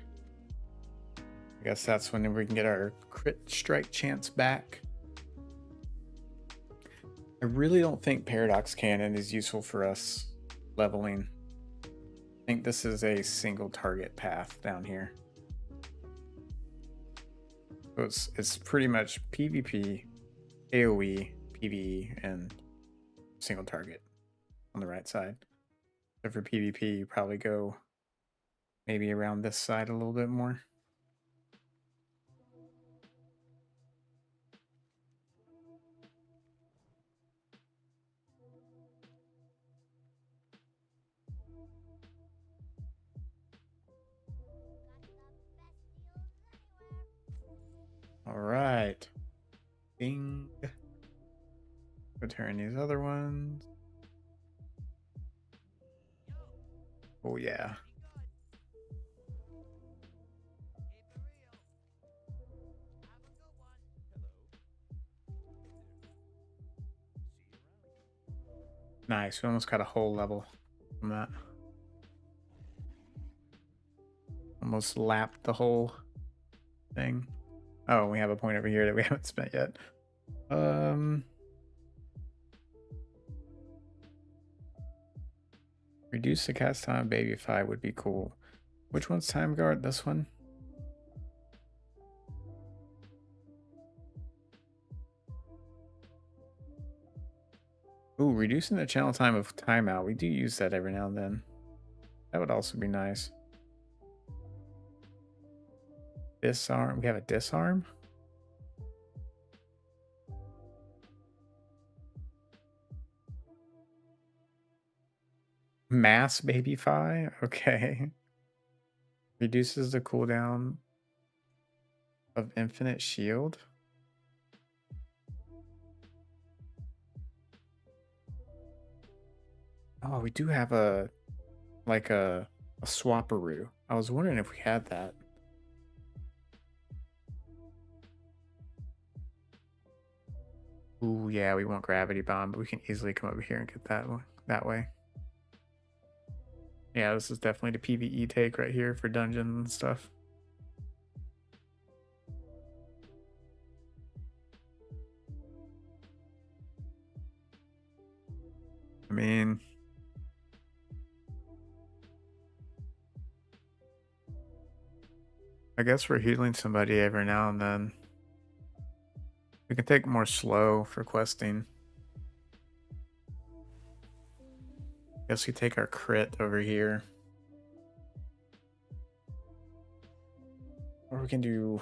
I guess that's when we can get our crit strike chance back. I really don't think Paradox Cannon is useful for us leveling. I think this is a single target path down here. So it's pretty much PvP, AoE, PvE, and single target on the right side. So for PvP, you probably go maybe around this side a little bit more. All right. Bing. Go turn these other ones. Oh, yeah. Nice. We almost got a whole level from that. Almost lapped the whole thing. Oh, we have a point over here that we haven't spent yet. Reduce the cast time Babyify would be cool. Which one's Time Guard? This one? Ooh, reducing the channel time of timeout. We do use that every now and then. That would also be nice. Disarm. We have a disarm. Mass baby fi. Okay. Reduces the cooldown of infinite shield. Oh, we do have a swapperoo. I was wondering if we had that. Ooh, yeah, we want gravity bomb, but we can easily come over here and get that one that way. Yeah, this is definitely the PvE take right here for dungeons and stuff. I mean, I guess we're healing somebody every now and then. We can take more slow for questing. Guess we take our crit over here. Or we can do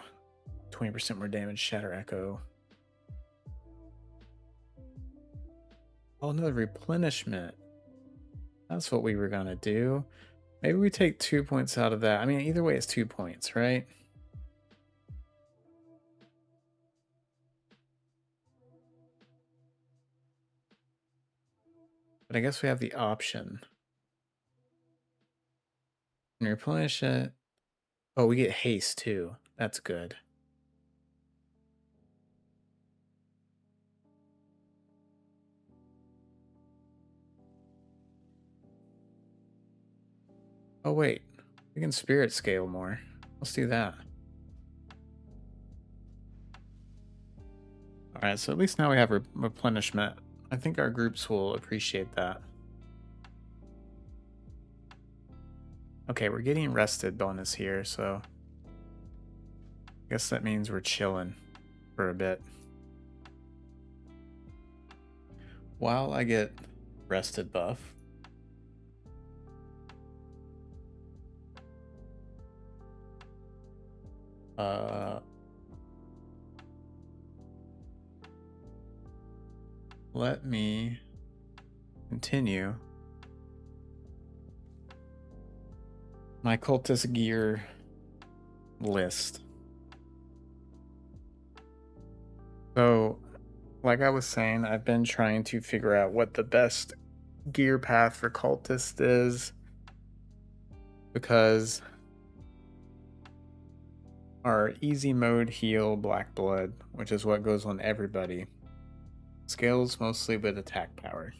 20% more damage, Shatter Echo. Oh, another replenishment. That's what we were gonna do. Maybe we take 2 points out of that. I mean, either way, it's 2 points, right? But I guess we have the option. And replenish it. Oh, we get haste too. That's good. Oh, wait. We can spirit scale more. Let's do that. All right, so at least now we have replenishment. I think our groups will appreciate that. Okay, we're getting rested bonus here, so I guess that means we're chilling for a bit. While I get rested buff. Let me continue my cultist gear list. So, like I was saying, I've been trying to figure out what the best gear path for cultist is, because our easy mode heal black blood, which is what goes on everybody, scales mostly with attack power.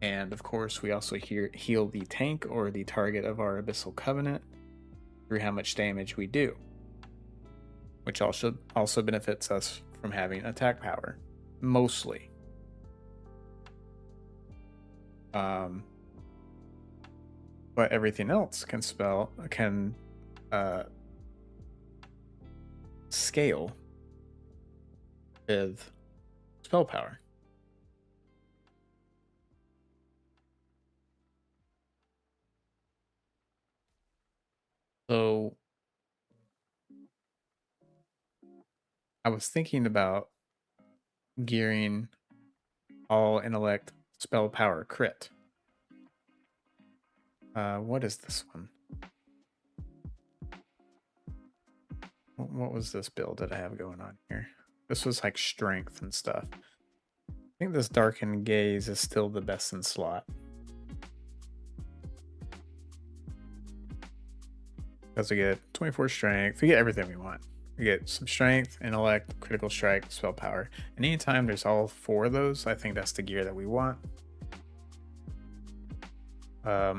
And of course, we also heal the tank or the target of our Abyssal Covenant through how much damage we do, which also benefits us from having attack power, mostly. But everything else can scale with spell power. So I was thinking about gearing all intellect spell power crit. What is this one? What was this build that I have going on here? This was like strength and stuff. I think this darkened gaze is still the best in slot. Because we get 24 strength, we get everything we want. We get some strength, intellect, critical strike, spell power. And anytime there's all 4 of those, I think that's the gear that we want. I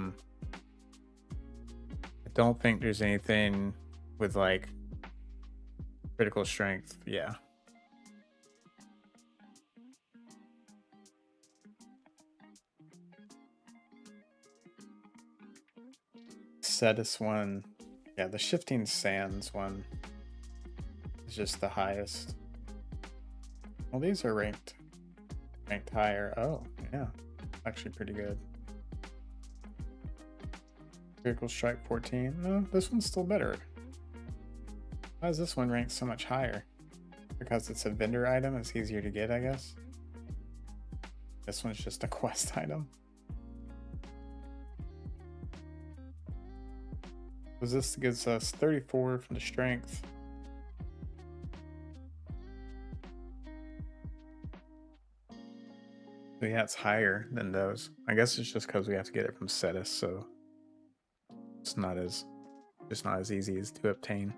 don't think there's anything with like critical strength. Yeah. Cetus one. Yeah, the Shifting Sands one is just the highest. Well, these are ranked higher. Oh, yeah. Actually pretty good. Critical strike 14. No, this one's still better. Why is this one ranked so much higher? Because it's a vendor item, it's easier to get, I guess. This one's just a quest item. So this gives us 34 from the strength. So yeah, it's higher than those. I guess it's just because we have to get it from Cetus, so it's not as easy as to obtain.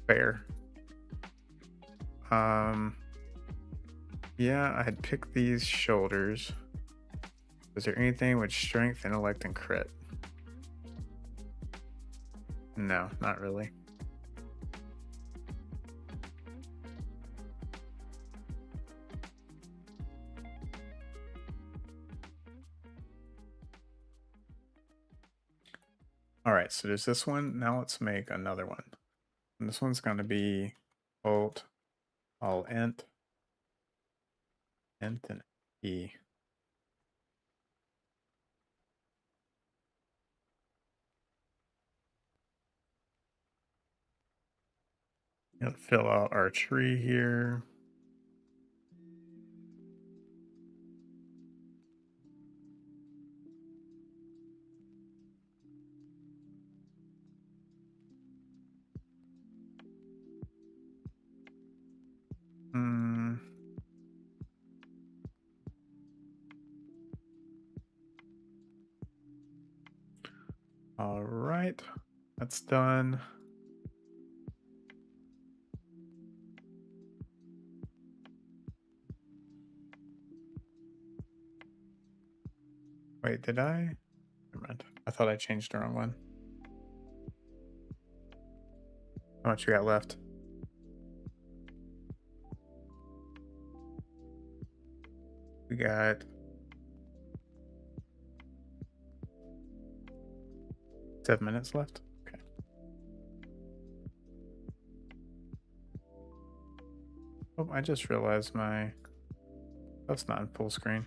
Fair. Yeah, I had picked these shoulders. Is there anything with strength, intellect, and crit? No, not really. All right, so there's this one. Now let's make another one. And this one's going to be alt, all int, and E. Gonna fill out our tree here. All right, that's done. Wait, did I? Never mind. I thought I changed the wrong one. How much you got left? We got 7 minutes left. Okay. Oh, I just realized that's not in full screen.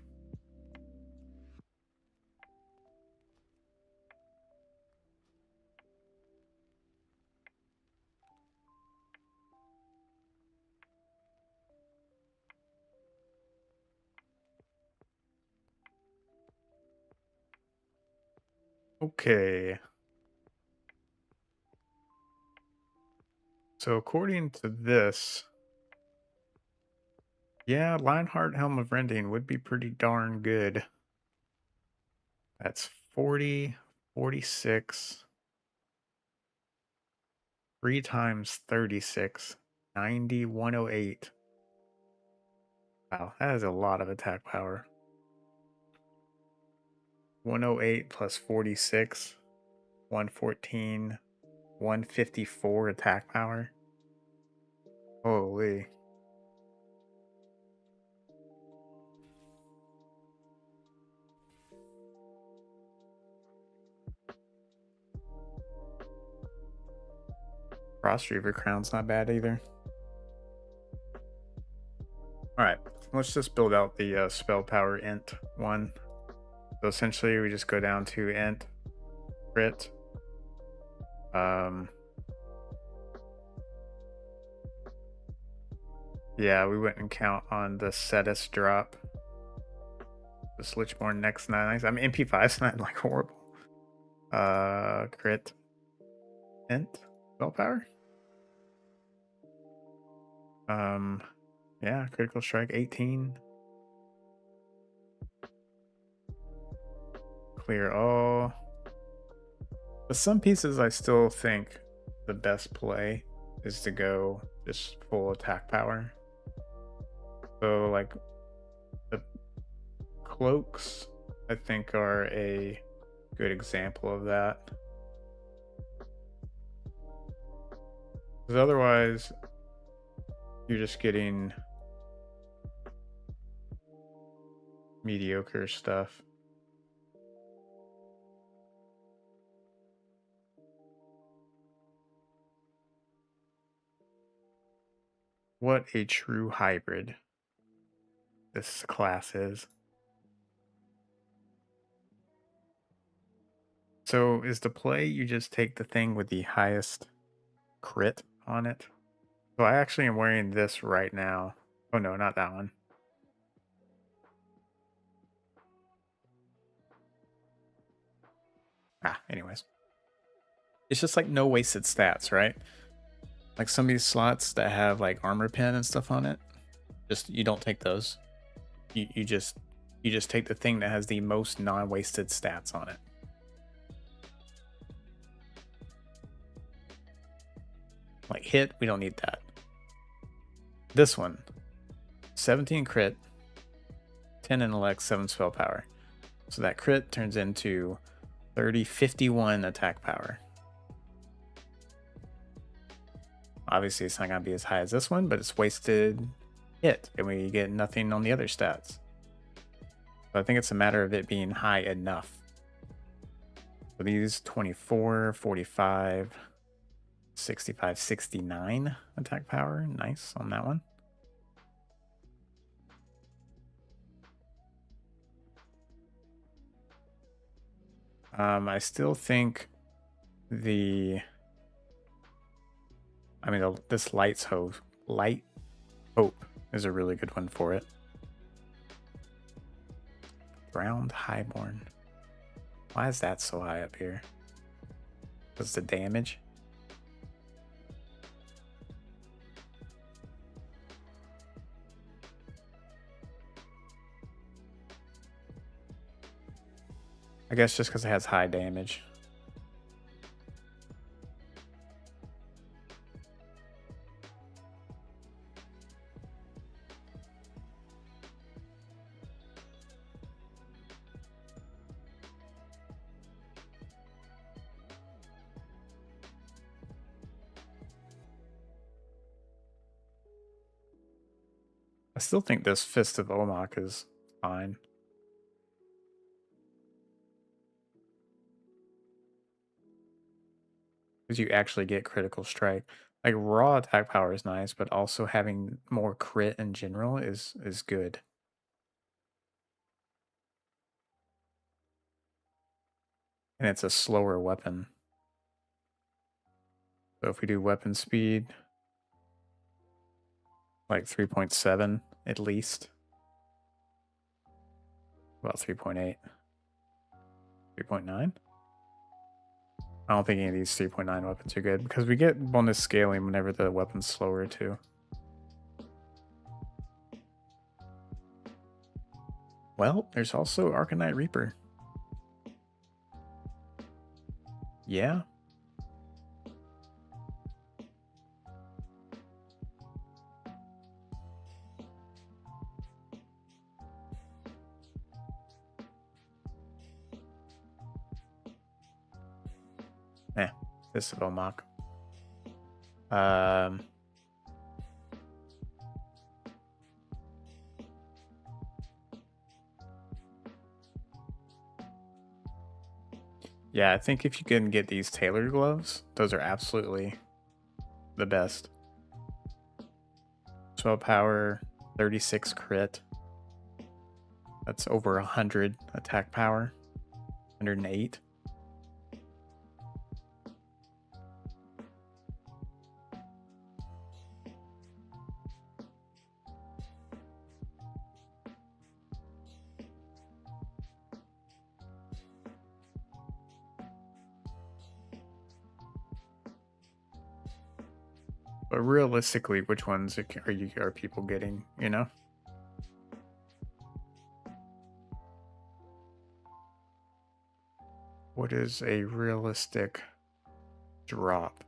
Okay. So according to this, yeah, Lionheart Helm of Rending would be pretty darn good. That's 40, 46, 3 times 36, 90, 108. Wow, that is a lot of attack power. 108 plus 46, 114, 154 attack power. Holy. Frost Reaver Crown's not bad either. Alright, let's just build out the spell power int one. So essentially we just go down to int, crit. Yeah, we wouldn't count on the Cetus drop. The Lichborn next 9. I mean MP5's not like horrible. Crit. Int. Spell power. Yeah, critical strike 18. Clear all. But some pieces I still think the best play is to go just full attack power. So like the cloaks I think are a good example of that. Because otherwise you're just getting mediocre stuff. What a true hybrid. this class is. So is the play you just take the thing with the highest crit on it? So I actually am wearing this right now. Oh no, not that one. Anyways. It's just like no wasted stats, right? Like some of these slots that have like armor pen and stuff on it, just you don't take those. You just take the thing that has the most non-wasted stats on it. Like hit, we don't need that. This one, 17 crit, 10 intellect, 7 spell power. So that crit turns into 51 attack power. Obviously, it's not going to be as high as this one, but it's wasted hit, and we get nothing on the other stats. So I think it's a matter of it being high enough. So these 24, 45, 65, 69 attack power. Nice on that one. I still think this light hope is a really good one for it. Ground Highborn. Why is that so high up here? What's the damage? I guess just because it has high damage. I still think this Fist of Omok is fine. Because you actually get critical strike. Like raw attack power is nice, but also having more crit in general is good. And it's a slower weapon. So if we do weapon speed, like 3.7 at least. About 3.8. 3.9? I don't think any of these 3.9 weapons are good because we get bonus scaling whenever the weapon's slower too. Well, there's also Arcanite Reaper. Yeah. This is Omok. Yeah, I think if you can get these tailored gloves, those are absolutely the best. Spell power, 36 crit. That's over 100 attack power. 108. But realistically, which ones are people getting, you know? What is a realistic drop?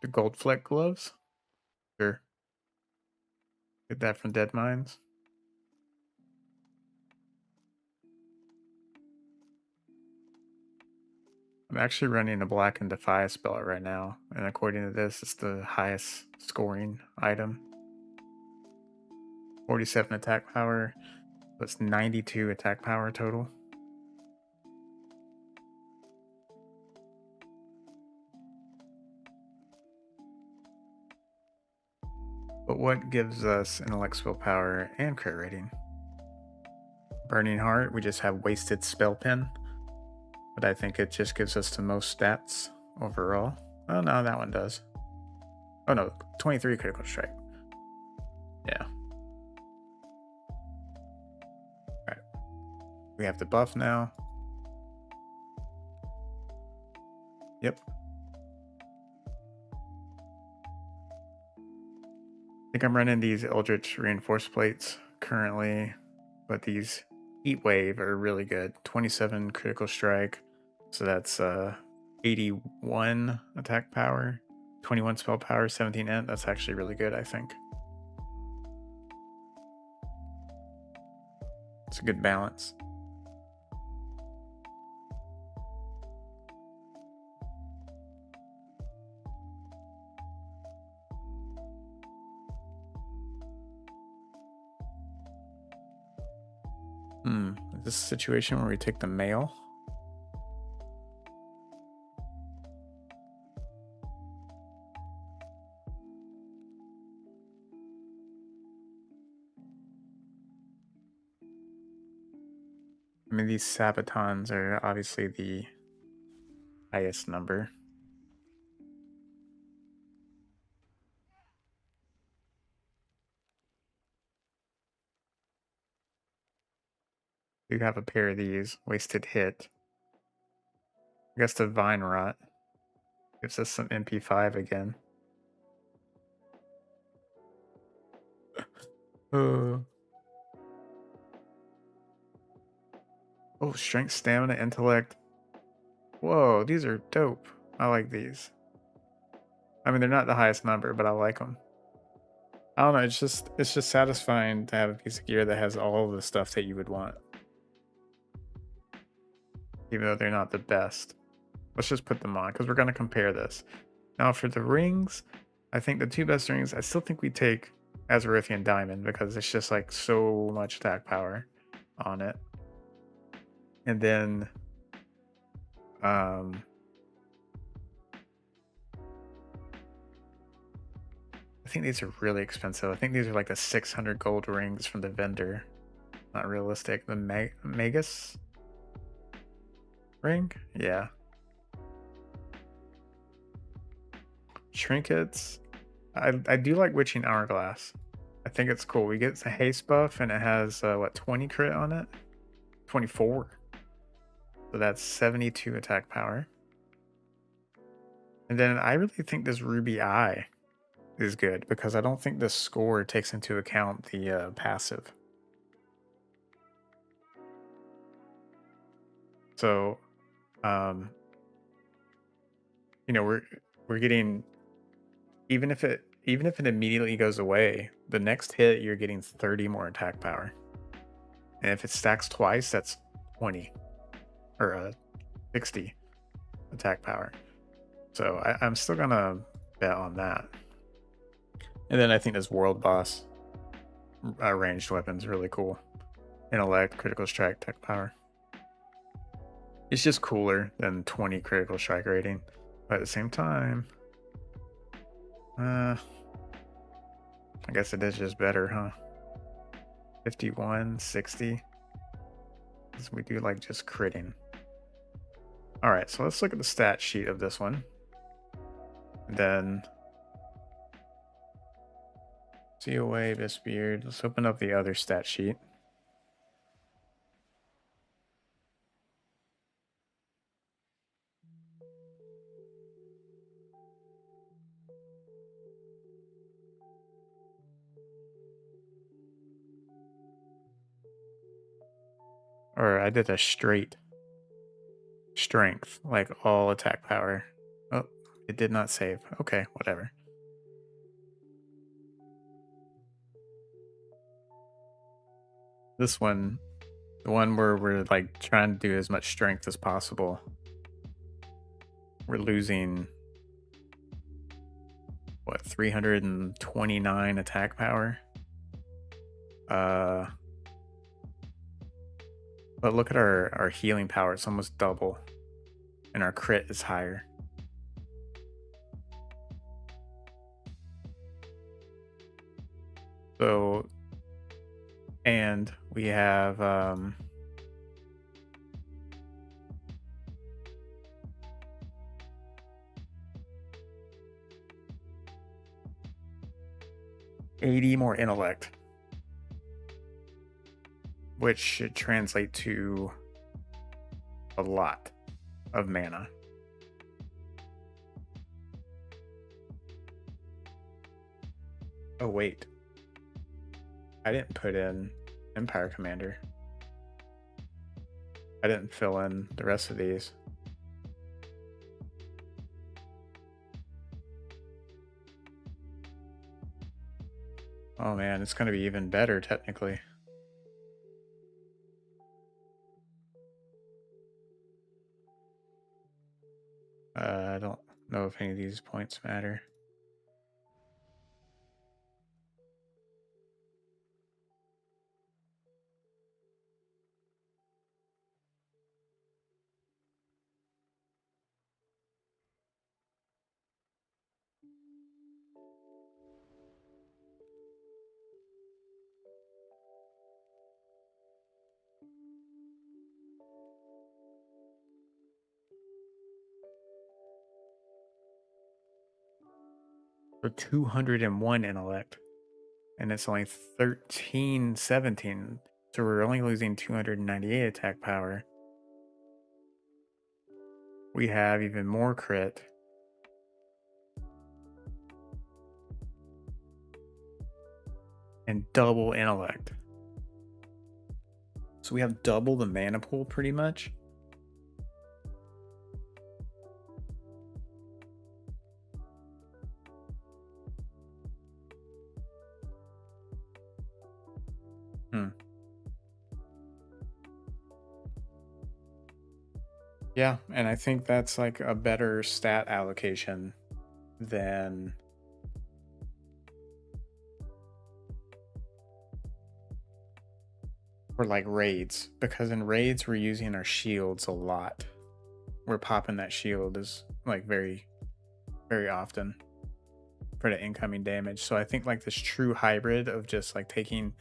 The gold fleck gloves? Sure. Get that from Dead Mines. I'm actually running a Black and Defy spell right now, and according to this, it's the highest scoring item. 47 attack power, that's 92 attack power total. But what gives us intellect, spell power, and crit rating? Burning Heart, we just have wasted spell pen, but I think it just gives us the most stats overall. Oh no, that one does. Oh no, 23 critical strike. Yeah. Alright. We have the buff now. Yep. I think I'm running these Eldritch Reinforced Plates currently, but these Heat Wave are really good. 27 critical strike, so that's 81 attack power, 21 spell power, 17 int. That's actually really good, I think. It's a good balance. Is this a situation where we take the male? I mean, these Sabatons are obviously the highest number. We have a pair of these. Wasted Hit. I guess the Vine Rot gives us some MP5 again. Oh, Strength, Stamina, Intellect. Whoa, these are dope. I like these. I mean, they're not the highest number, but I like them. I don't know. It's just satisfying to have a piece of gear that has all of the stuff that you would want, even though they're not the best. Let's just put them on because we're gonna compare this. Now for the rings, I think the two best rings. I still think we take Azerothian Diamond because it's just like so much attack power on it, and then I think these are really expensive. I think these are like the 600 gold rings from the vendor. Not realistic. The Magus ring? Yeah. Trinkets. I do like Witching Hourglass. I think it's cool. We get the haste buff and it has what, 20 crit on it? 24. So that's 72 attack power. And then I really think this Ruby Eye is good because I don't think the score takes into account the passive. So you know, we're getting, even if it immediately goes away, the next hit you're getting 30 more attack power. And if it stacks twice, that's 20 or 60 attack power. So I'm still gonna bet on that. And then I think this world boss ranged weapon's really cool. Intellect, critical strike, tech power. It's just cooler than 20 critical strike rating, but at the same time, I guess it is just better, huh? 51, 60. Because we do like just critting. Alright, so let's look at the stat sheet of this one. And then COA, Beard. Let's open up the other stat sheet. Or I did a straight strength, like all attack power. Oh, it did not save. Okay, whatever. This one, the one where we're like trying to do as much strength as possible, we're losing what, 329 attack power. But look at our healing power, it's almost double, and our crit is higher. And we have 80 more intellect, which should translate to a lot of mana. Oh wait, I didn't put in Empire Commander. I didn't fill in the rest of these. Oh man, it's going to be even better technically. I don't know if any of these points matter. For 201 intellect, and it's only 1317, so we're only losing 298 attack power. We have even more crit. And double intellect. So we have double the mana pool pretty much. Yeah, and I think that's like a better stat allocation than for like raids, because in raids we're using our shields a lot. We're popping that shield is like very, very often for the incoming damage. So I think like this true hybrid of just like taking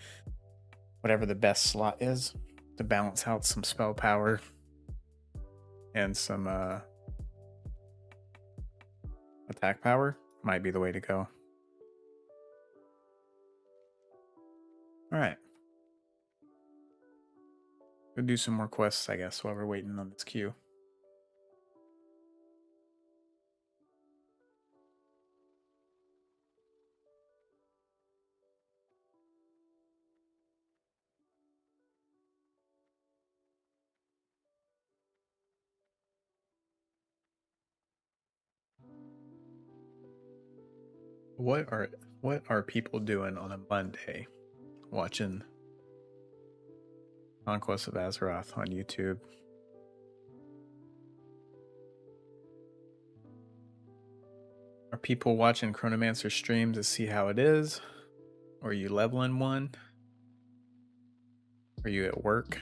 whatever the best slot is to balance out some spell power and some attack power might be the way to go. All right. Go do some more quests, I guess, while we're waiting on this queue. What are people doing on a Monday watching Conquest of Azeroth on YouTube? Are people watching Chronomancer stream to see how it is? Or are you leveling one? Are you at work?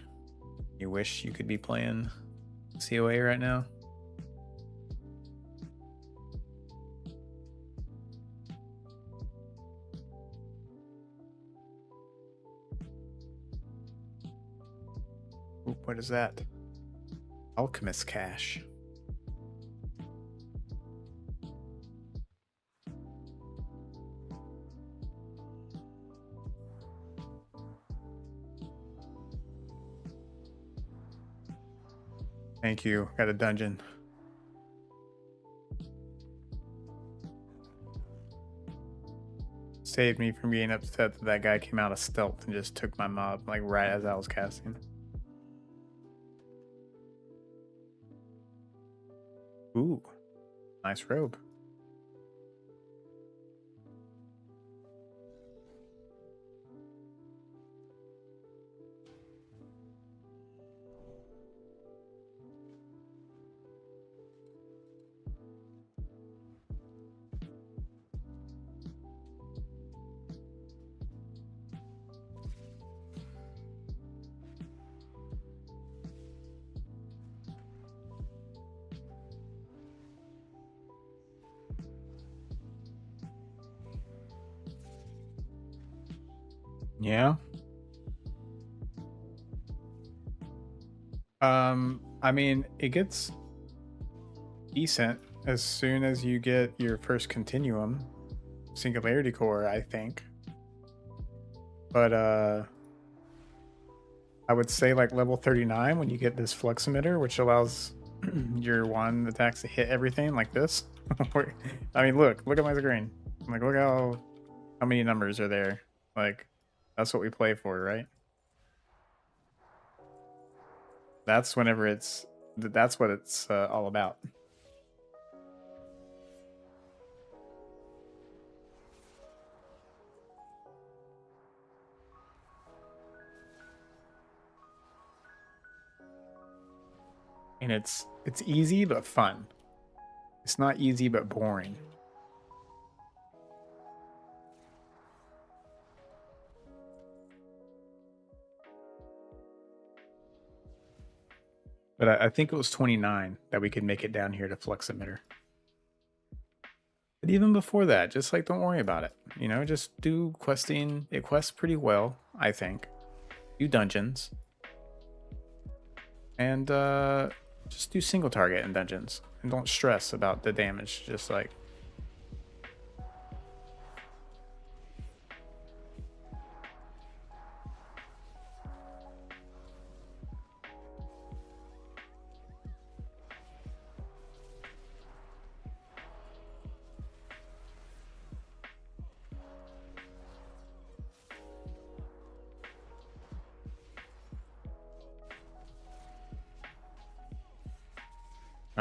You wish you could be playing COA right now? Ooh, what is that? Alchemist Cache. Thank you. Got a dungeon. Saved me from being upset that that guy came out of stealth and just took my mob like right as I was casting. Ooh, nice robe. Yeah. I mean, it gets decent as soon as you get your first continuum singularity core, I think. But I would say like level 39 when you get this flux emitter, which allows your wand attacks to hit everything like this. I mean, look at my screen. Like, look how many numbers are there. Like, that's what we play for, right? That's whenever that's what it's all about. And it's easy but fun. It's not easy but boring. But I think it was 29 that we could make it down here to flux emitter. But even before that, just like don't worry about it. You know, just do questing. It quests pretty well, I think. Do dungeons. And just do single target in dungeons. And don't stress about the damage. Just like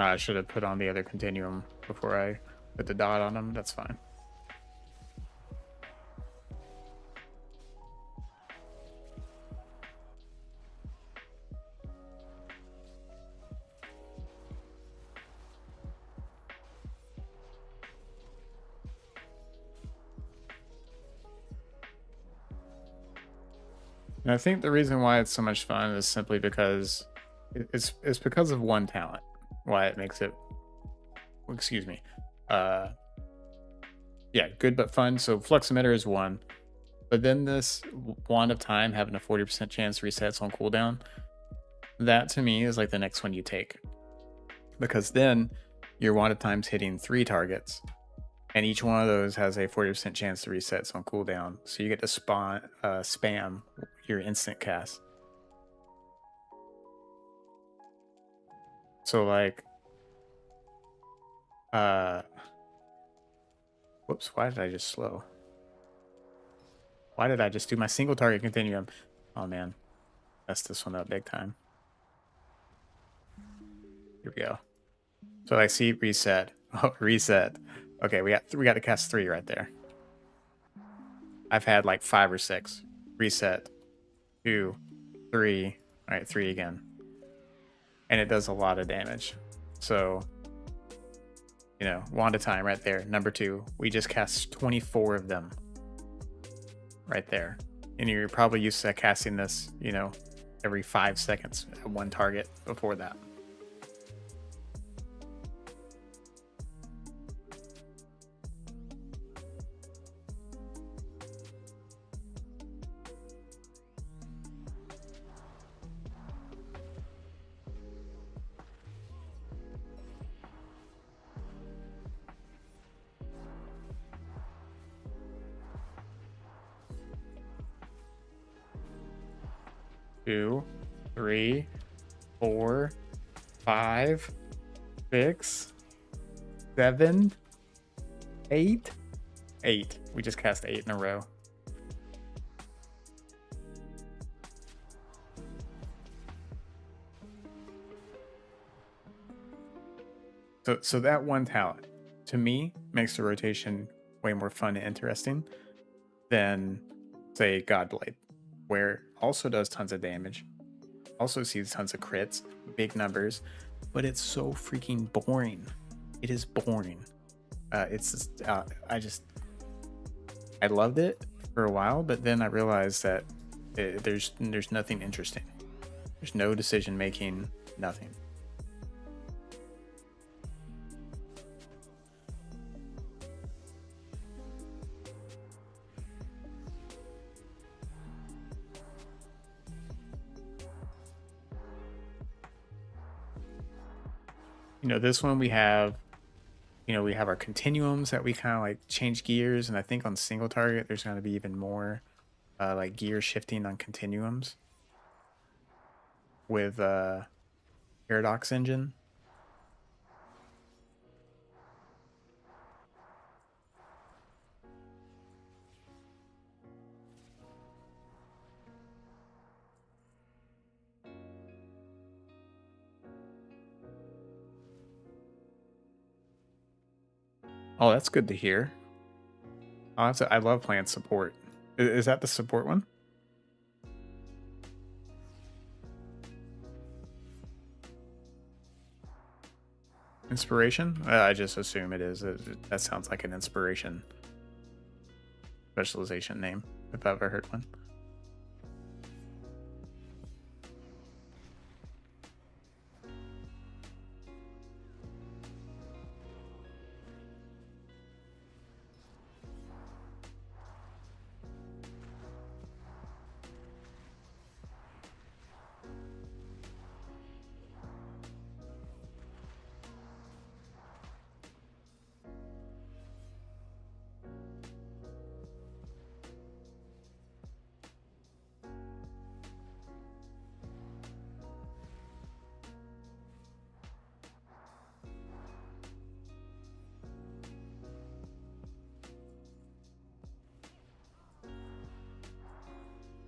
I should have put on the other continuum before I put the dot on them. That's fine. And I think the reason why it's so much fun is simply because it's because of one talent. Why it makes it, excuse me, yeah, good but fun. So flux emitter is one, but then this wand of time having a 40% chance resets on cooldown, that to me is like the next one you take, because then your wand of time's hitting 3 targets, and each one of those has a 40% chance to resets on cooldown. So you get to spam your instant cast. So like, whoops, why did I just slow? Why did I just do my single target continuum? Oh man, messed this one up big time. Here we go. So I see reset. Oh, reset. Okay, we got to cast 3 right there. I've had like 5 or 6. Reset. 2, 3. All right, 3 again. And it does a lot of damage. So, you know, wand of time right there. Number 2. We just cast 24 of them. Right there. And you're probably used to casting this, you know, every 5 seconds at one target before that. Two, 3, 4, 5, 6, 7, 8. 8. We just cast 8 in a row. So that one talent, to me, makes the rotation way more fun and interesting than, say, Godblade, where also does tons of damage, also sees tons of crits, big numbers, but it's so freaking boring. It is boring. It's just, I loved it for a while, but then I realized that there's nothing interesting. There's no decision making, nothing. You know, this one we have, you know, we have our continuums that we kind of like change gears, and I think on single target there's going to be even more like gear shifting on continuums with Paradox Engine. Oh, that's good to hear. I love playing support. Is that the support one? Inspiration? I just assume it is. That sounds like an inspiration specialization name, if I've ever heard one.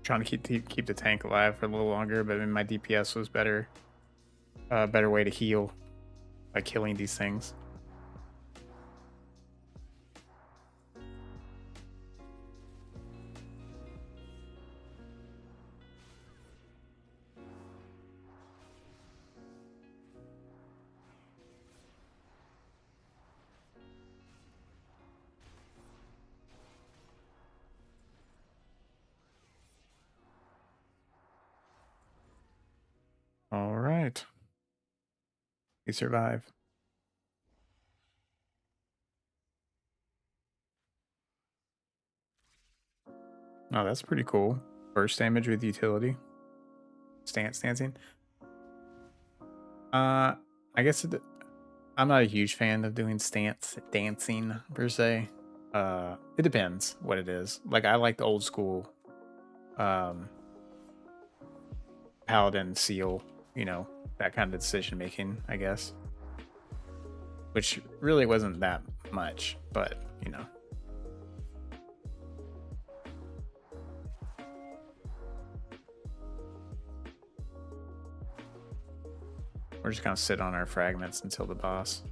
Trying to keep the tank alive for a little longer, but my DPS was better. Better way to heal by killing these things. All right. We survive. Oh, that's pretty cool. Burst damage with utility. Stancing. I guess I'm not a huge fan of doing dancing per se. It depends what it is. Like I like the old school um paladin seal, you know, that kind of decision making, I guess. Which really wasn't that much, but you know. We're just gonna sit on our fragments until the boss.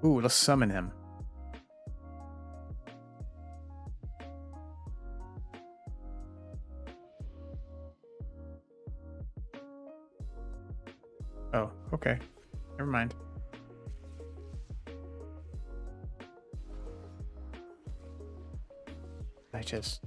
Ooh, let's summon him. Oh, okay. Never mind. I just...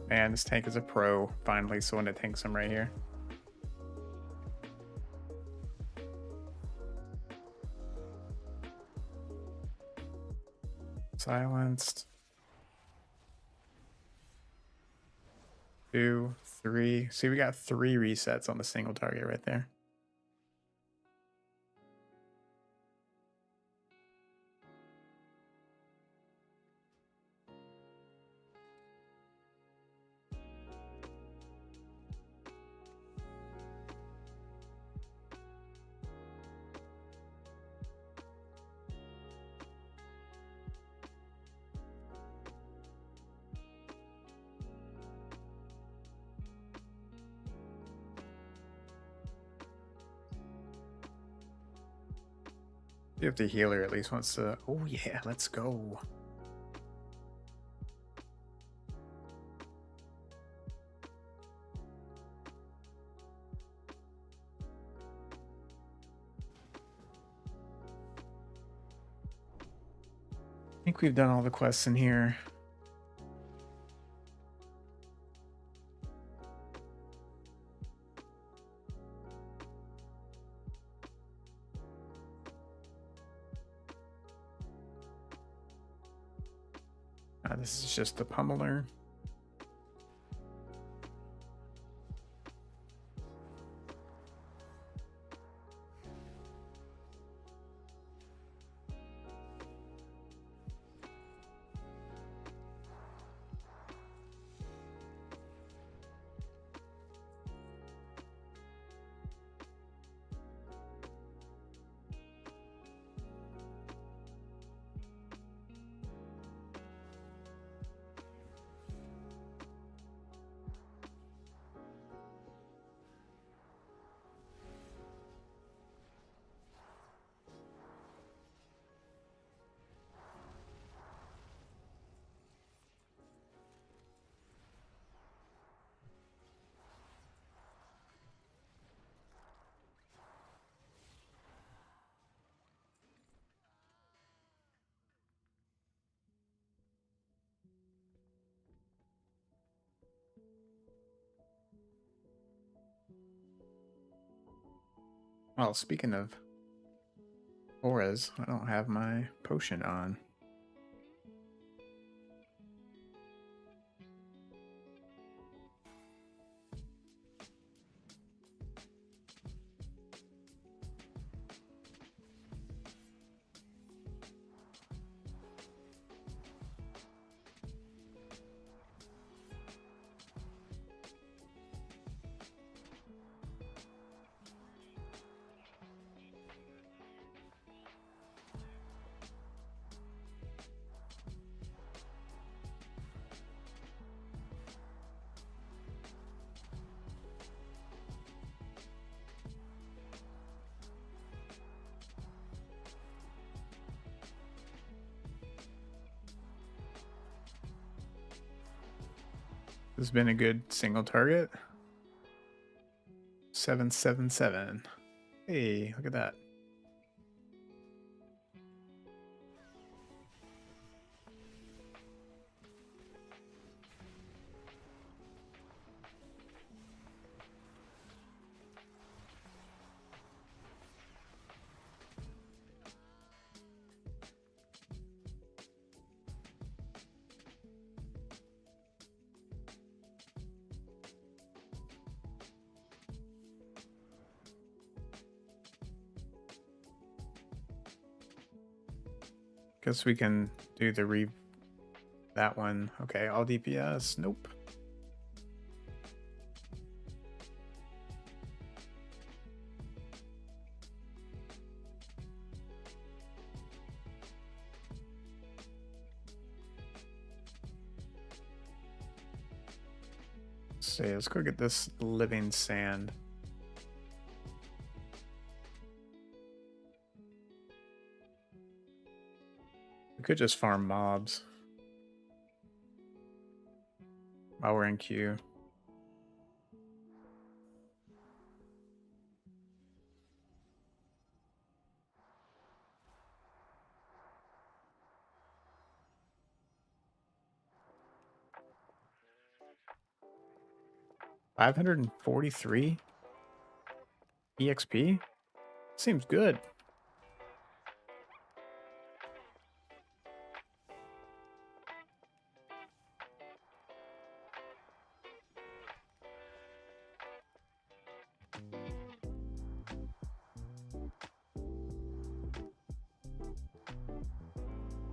Man, this tank is a pro. Finally, someone that tanks him right here. Silenced. 2, 3. See, we got 3 resets on the single target right there. If the healer at least wants to... Oh yeah, let's go. think we've done all the quests in here. This is just the pummeler. Well, speaking of auras, I don't have my potion on. This has been a good single target. 777. Hey, look at that. Guess we can do the that one. Okay, all DPS. Nope. Let's go get this living sand. We could just farm mobs while we're in queue. $543 EXP? Seems good.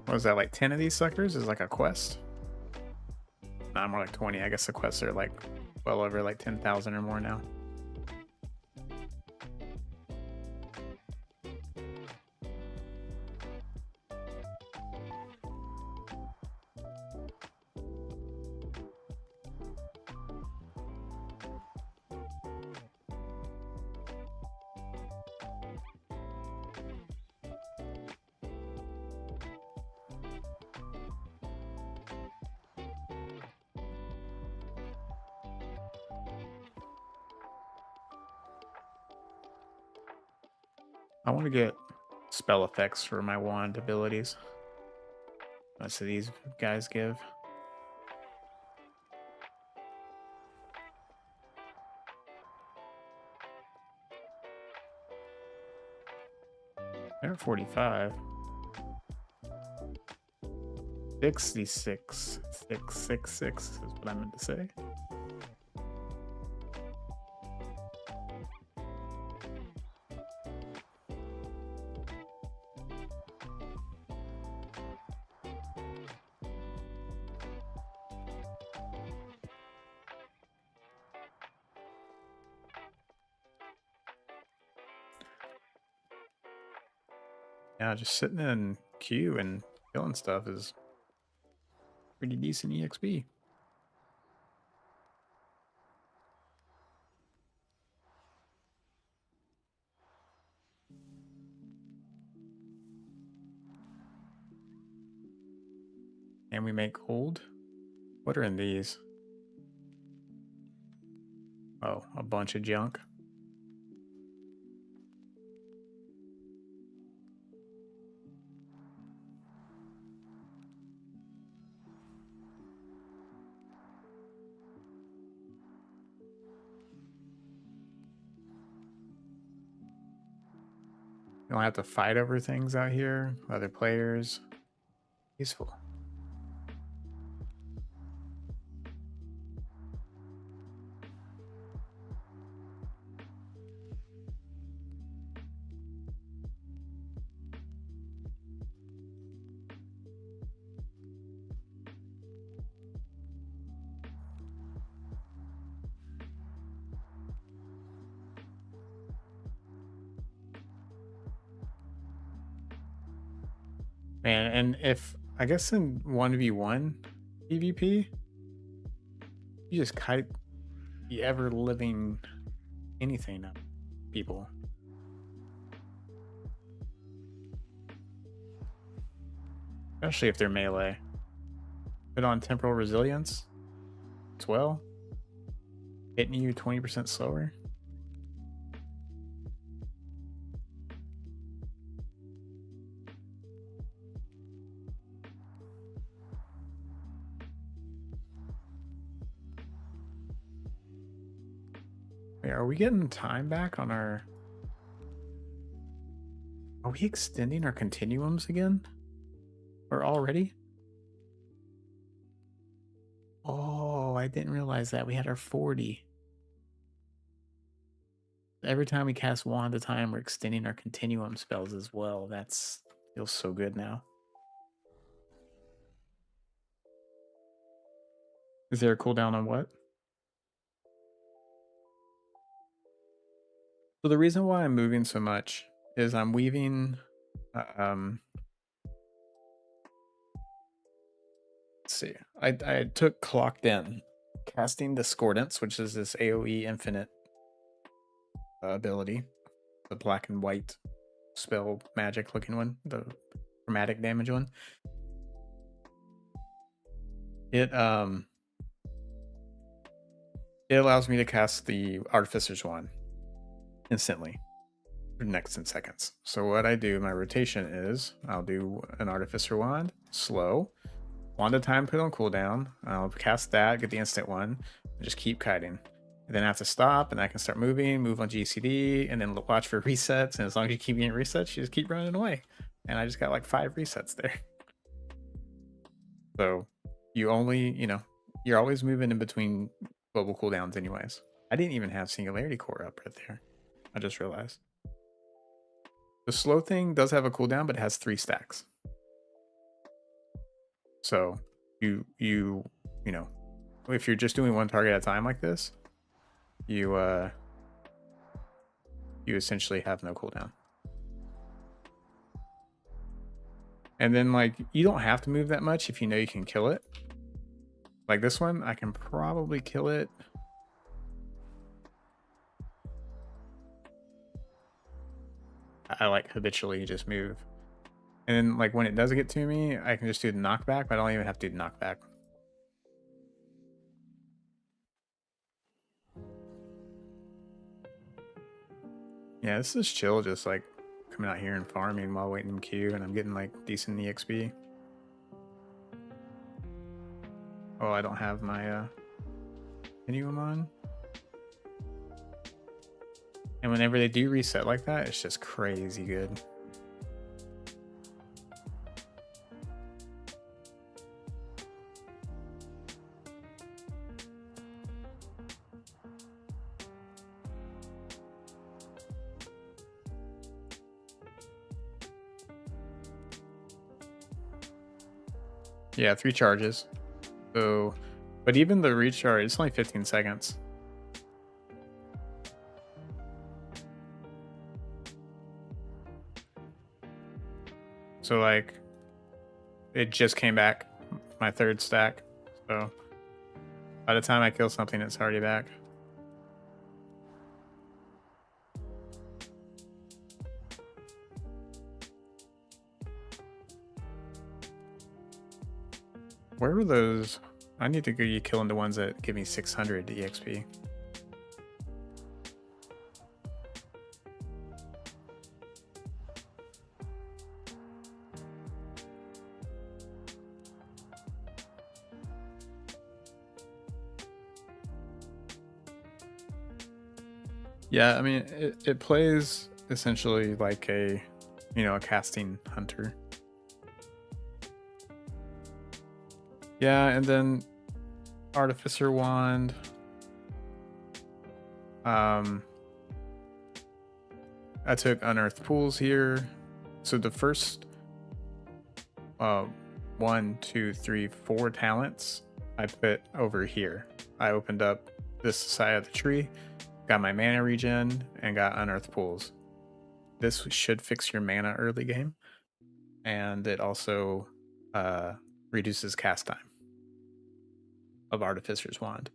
What is that, like 10 of these suckers is like a quest? Nah, more like 20. I guess the quests are like well over like 10,000 or more now. I want to get spell effects for my wand abilities. Most of these guys give. They're 45. 66. 666 is what I meant to say. Yeah, just sitting in queue and killing stuff is pretty decent EXP. And we make gold. What are in these? Oh, a bunch of junk. You don't have to fight over things out here. Other players. Peaceful. Man, and if I guess in 1v1 PvP, you just kite the ever living anything up people. Especially if they're melee. Put on temporal resilience as well. Hitting you 20% slower. Wait, are we getting time back on our... Are we extending our continuums again? Or already? Oh, I didn't realize that. We had our 40. Every time we cast one at a time, we're extending our continuum spells as well. That's feels so good now. Is there a cooldown on what? So the reason why I'm moving so much is I'm weaving let's see. I took Clocked In, casting Discordance, which is this AoE infinite ability, the black and white spell magic looking one, the chromatic damage one. It allows me to cast the Artificer's Wand instantly for the next 10 seconds. So what I do, my rotation is I'll do an Artificer Wand, slow, one at a time, put on cooldown. I'll cast that, get the instant one, and just keep kiting. And then I have to stop, and I can start moving, move on GCD, and then watch for resets. And as long as you keep getting resets, you just keep running away. And I just got like 5 resets there. So you only, you're always moving in between global cooldowns anyways. I didn't even have Singularity Core up right there. I just realized. The slow thing does have a cooldown, but it has 3 stacks. So you know, if you're just doing one target at a time like this, you essentially have no cooldown. And then like you don't have to move that much if you know you can kill it. Like this one, I can probably kill it. I like habitually just move. And then like when it does get to me, I can just do the knockback, but I don't even have to do the knockback. Yeah, this is chill, just like coming out here and farming while waiting in queue, and I'm getting like decent EXP. Oh, I don't have my continuum on. And whenever they do reset like that, it's just crazy good. Yeah, 3 charges. So, but even the recharge, it's only 15 seconds. So like, it just came back, my 3rd stack. So by the time I kill something, it's already back. Where were those? I need to go killing the ones that give me 600 EXP. Yeah, I mean, it plays essentially like a, a casting hunter. Yeah, and then Artificer Wand. I took Unearthed Pools here. So the first 1, 2, 3, 4 talents I put over here. I opened up this side of the tree, got my mana regen, and got Unearthed Pools. This should fix your mana early game, and it also reduces cast time of Artificer's Wand.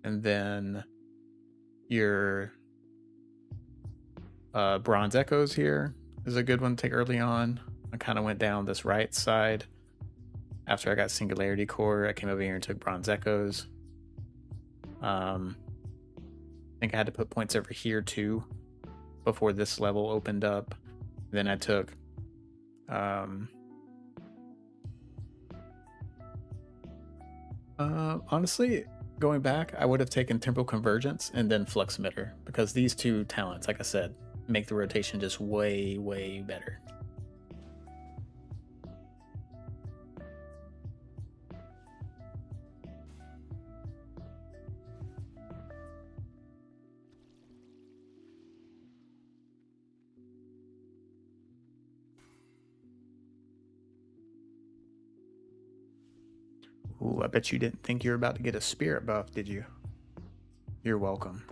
And then your Bronze Echoes here is a good one to take early on. I kind of went down this right side. After I got Singularity Core, I came over here and took Bronze Echoes. I think I had to put points over here too before this level opened up. Then I took honestly, going back, I would have taken Temporal Convergence and then Flux Emitter, because these 2 talents, like I said, make the rotation just way, way better. Ooh, I bet you didn't think you were about to get a spirit buff, did you? You're welcome.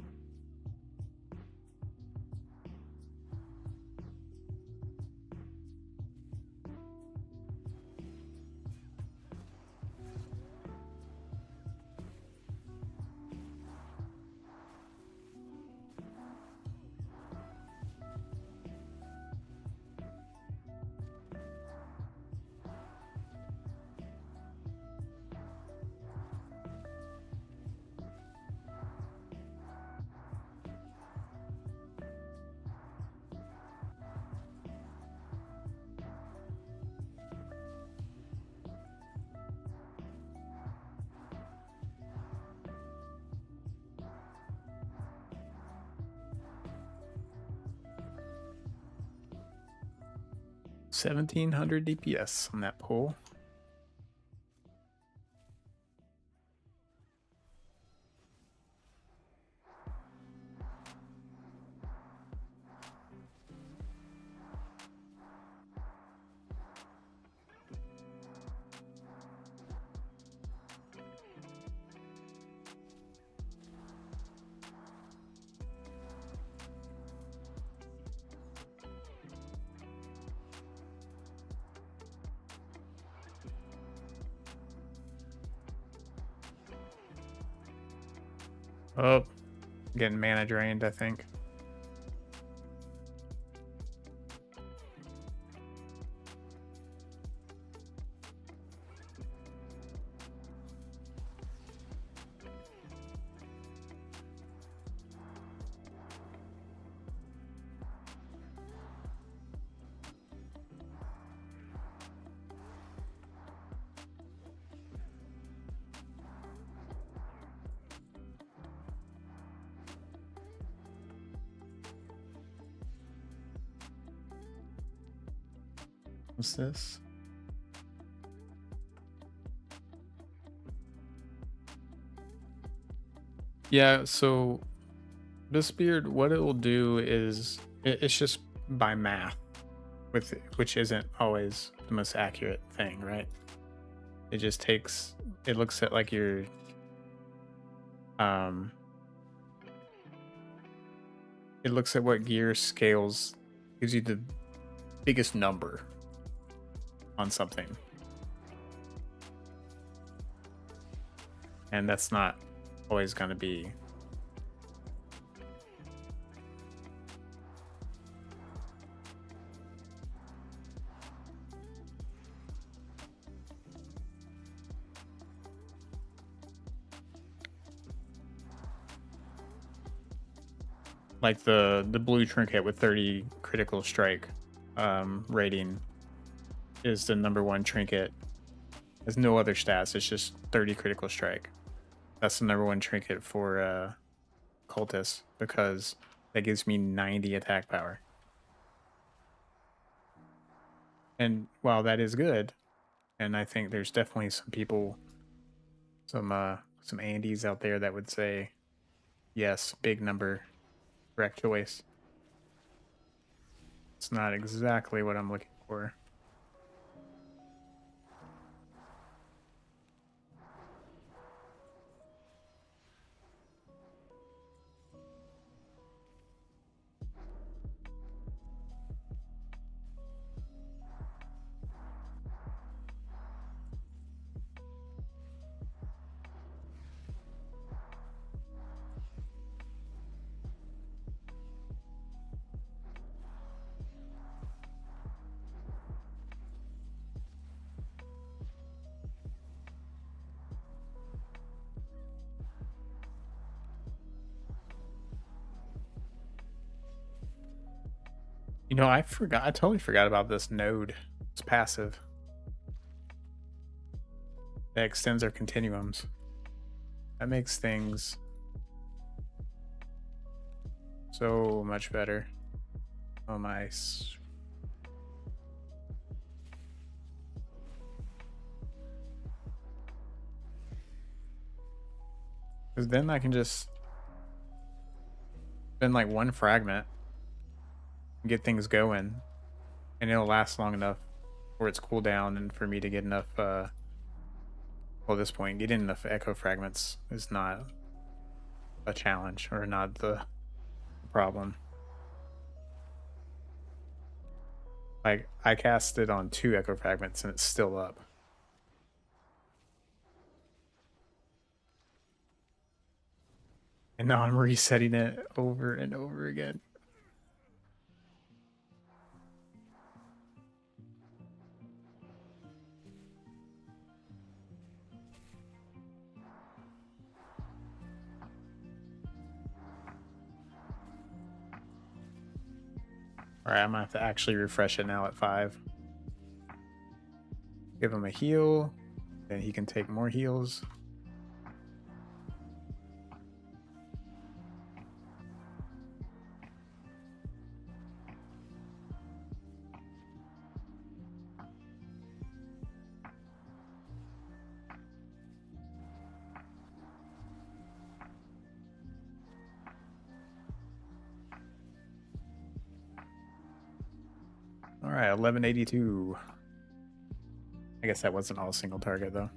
$1,700 DPS on that pull. Oh, getting mana drained, I think. What's this? Yeah, so this beard, what it will do is it's just by math, which isn't always the most accurate thing, right? It just takes it looks at like your um it looks at what gear scales gives you the biggest number on something. And that's not always going to be like the blue trinket with 30 critical strike rating is the #1 trinket. There's no other stats, it's just 30 critical strike. That's the #1 trinket for cultists because that gives me 90 attack power. And while that is good, and I think there's definitely some people, some Andes out there that would say, yes, big number, correct choice. It's not exactly what I'm looking for. You know, I totally forgot about this node. It's passive. That extends our continuums. That makes things so much better. Oh my. Because then I can just spend like one fragment and get things going, and it'll last long enough for its cooldown and for me to get enough. Well, at this point, getting enough echo fragments is not a challenge or not the problem. Like, I cast it on 2 echo fragments and it's still up. And now I'm resetting it over and over again. Alright, I'm gonna have to actually refresh it now at 5. Give him a heal, then he can take more heals. Alright, 1182. I guess that wasn't all single target though.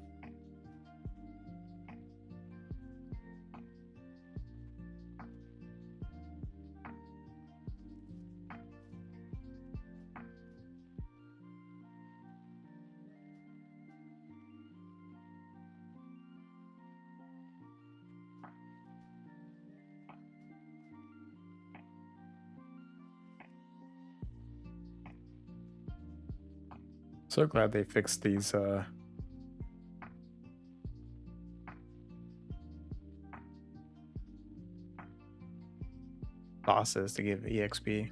So glad they fixed these bosses to give EXP.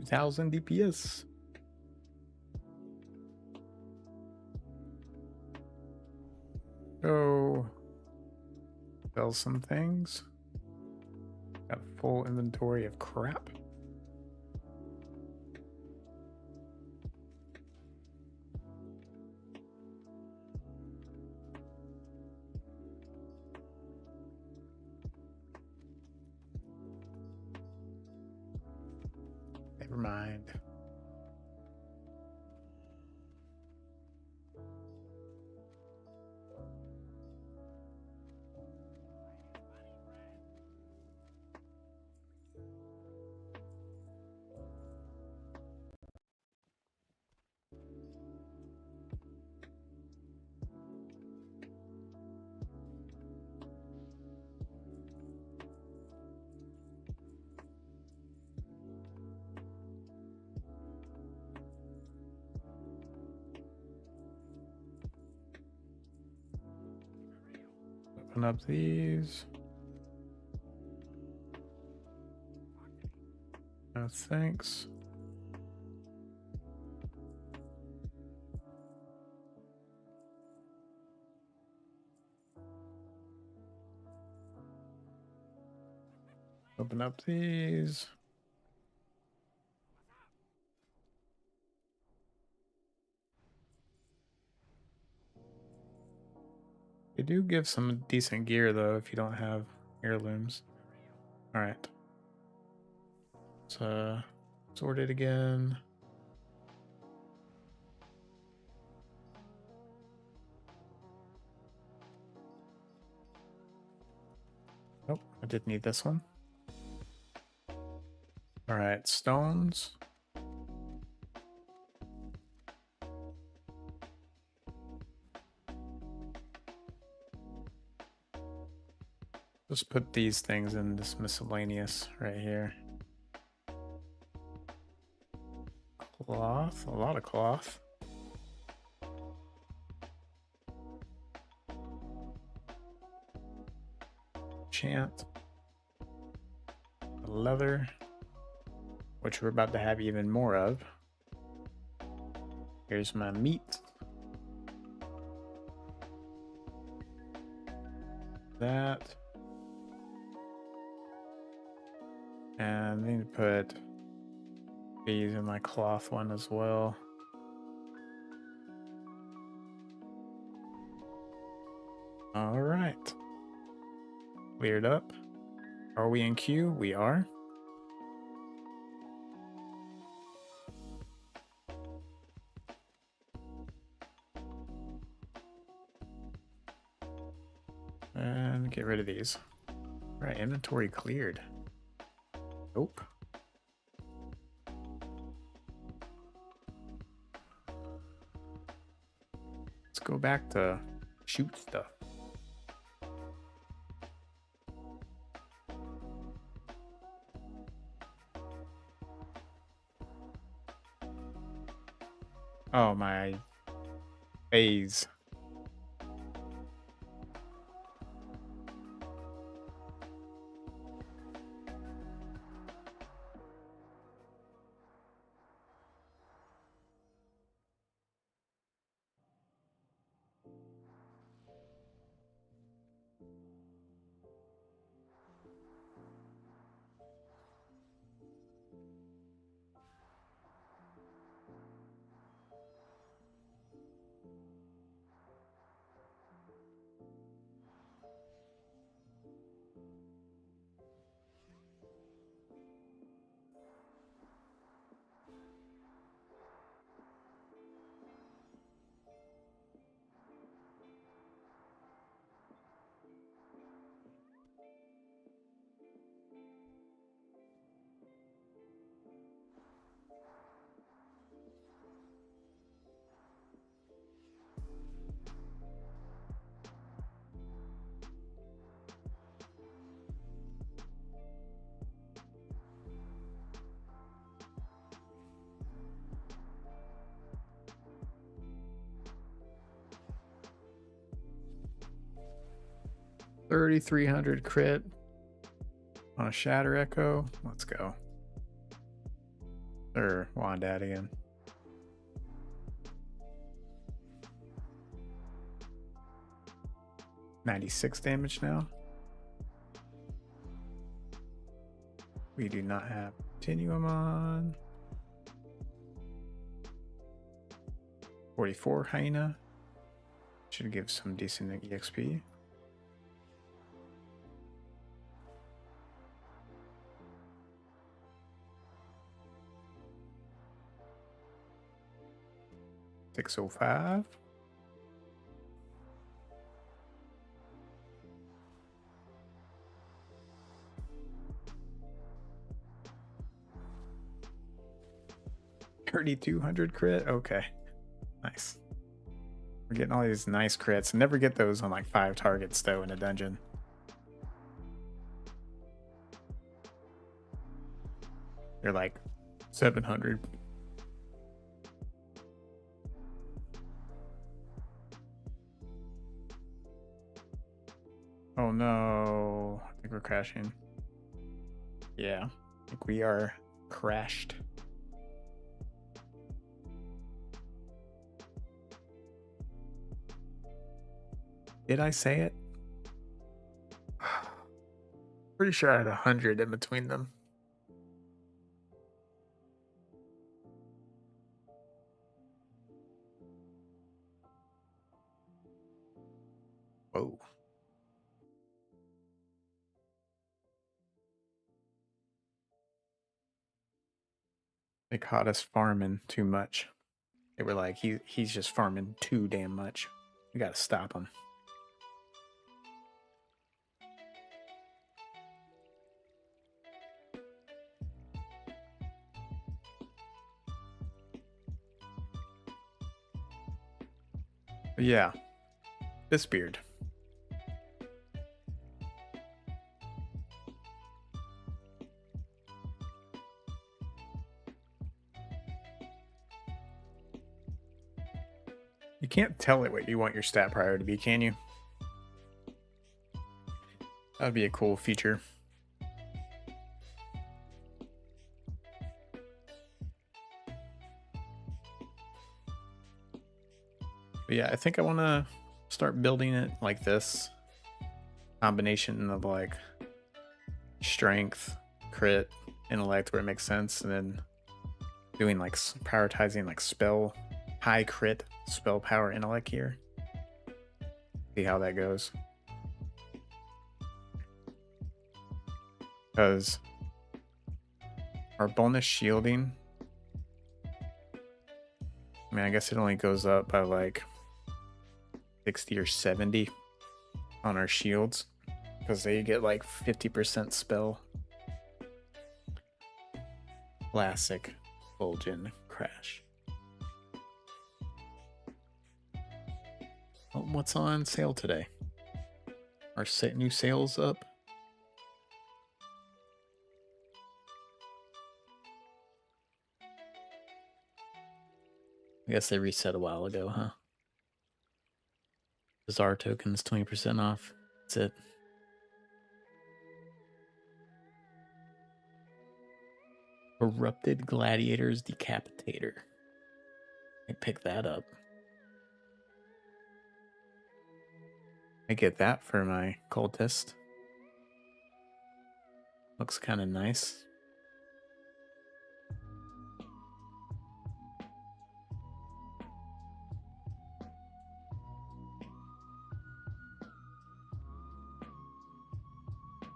2,000 DPS. Go sell some things. Got a full inventory of crap. Never mind. Open up these. No thanks. Open up these. They do give some decent gear though if you don't have heirlooms. All right. So sort it again. Nope, I did need this one. All right, stones. Just put these things in this miscellaneous right here. Cloth, a lot of cloth. Chant. Leather, which we're about to have even more of. Here's my meat. That. And I need to put these in my cloth one as well. All right. Cleared up. Are we in queue? We are. And get rid of these. All right, inventory cleared. Nope. Let's go back to shoot stuff. Oh, my phase. $3,300 crit on a Shatter Echo. Let's go. Or Wandad again. $96 damage now. We do not have Continuum on. 44 Hyena. Should give some decent EXP. $605. $3,200 crit. Okay, nice. We're getting all these nice crits. Never get those on like 5 targets though in a dungeon. They're like 700. Oh no, I think we're crashing. Yeah, I think we are crashed. Did I say it? Pretty sure I had 100 in between them. Whoa. They caught us farming too much. They were like, he's just farming too damn much. We gotta stop him. But yeah, this beard. You can't tell it what you want your stat prior to be, can you? That'd be a cool feature. But yeah, I think I want to start building it like this. Combination of like strength, crit, intellect where it makes sense, and then doing like prioritizing like spell, high crit, spell power, intellect here. See how that goes. Because our bonus shielding, I mean, I guess it only goes up by like 60 or 70 on our shields because they get like 50% spell. Classic Fulgen crash. Oh, what's on sale today? Our new sales up. I guess they reset a while ago, huh? Bizarre tokens 20% off. That's it. Corrupted Gladiators Decapitator. I pick that up. I get that for my cultist. Looks kind of nice.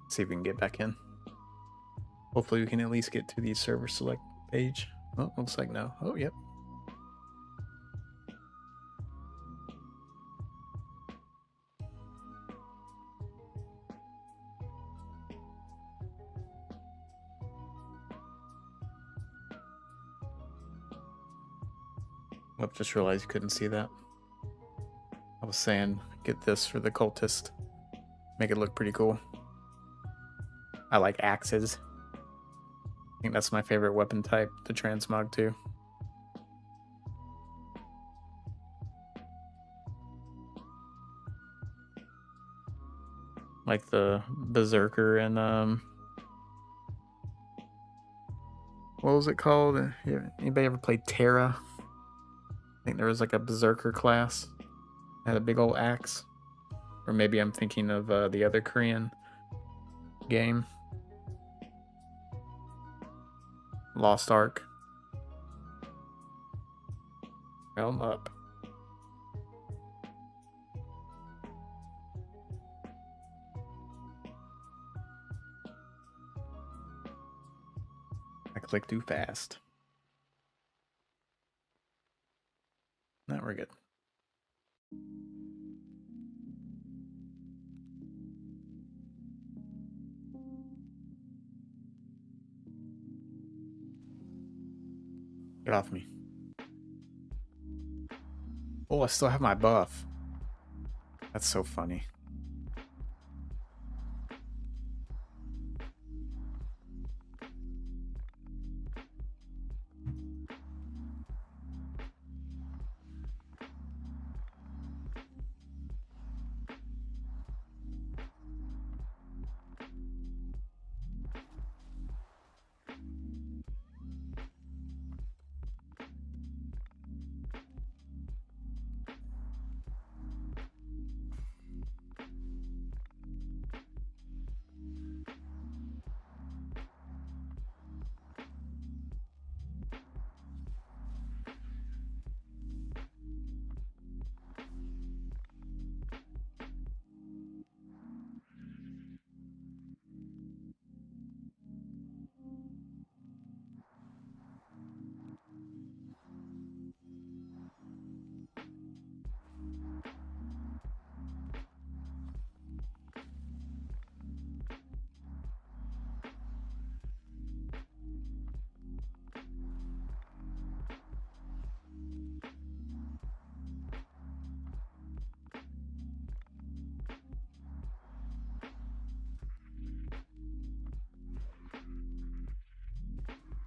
See if we can get back in. Hopefully we can at least get to the server select page. Oh, looks like no. Oh, yep. Oh, just realized you couldn't see that. I was saying, get this for the cultist. Make it look pretty cool. I like axes. I think that's my favorite weapon type to transmog to. Like the Berserker and what was it called? Anybody ever played Terra? I think there was like a berserker class. Had a big old axe. Or maybe I'm thinking of the other Korean game. Lost Ark. Realm up. I click too fast. Now we're good. Get off me. Oh, I still have my buff. That's so funny.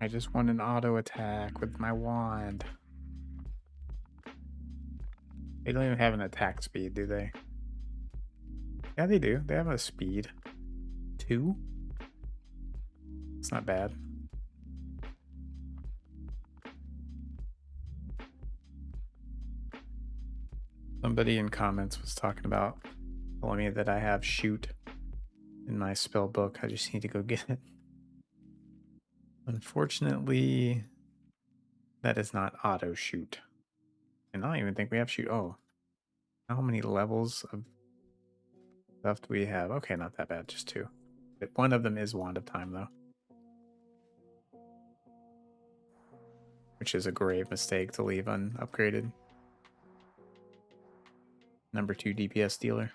I just want an auto attack with my wand. They don't even have an attack speed, do they? Yeah, they do. They have a speed. 2? It's not bad. Somebody in comments was talking about telling me that I have shoot in my spell book. I just need to go get it. Unfortunately, that is not auto shoot. And I don't even think we have shoot. Oh, how many levels of stuff do we have? Okay, not that bad, just 2. But one of them is Wand of Time, though. Which is a grave mistake to leave unupgraded. Number 2 DPS dealer.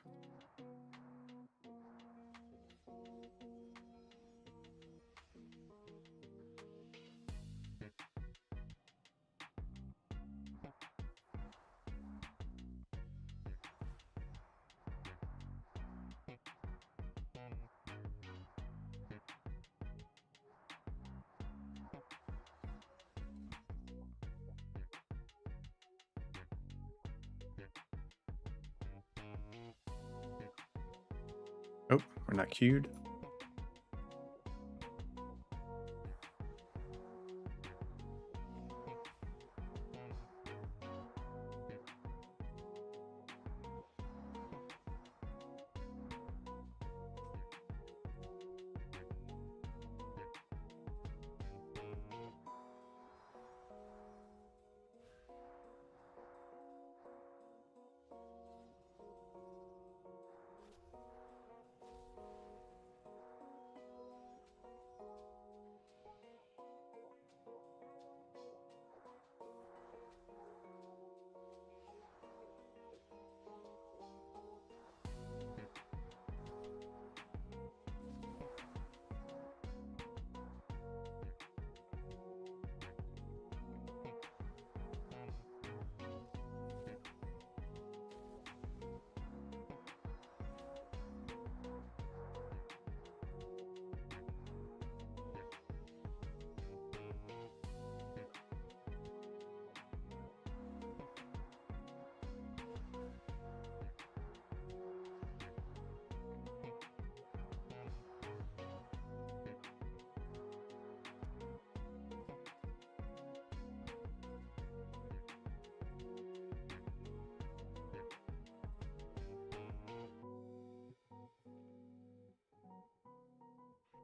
Oh, we're not queued.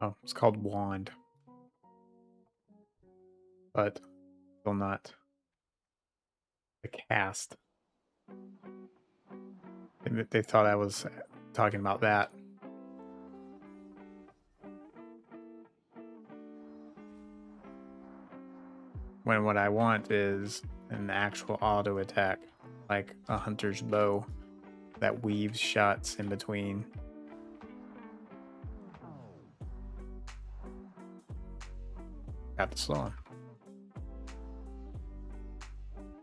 Oh, it's called Wand. But still not the cast. They thought I was talking about that. When what I want is an actual auto attack, like a hunter's bow that weaves shots in between. Got to slow him.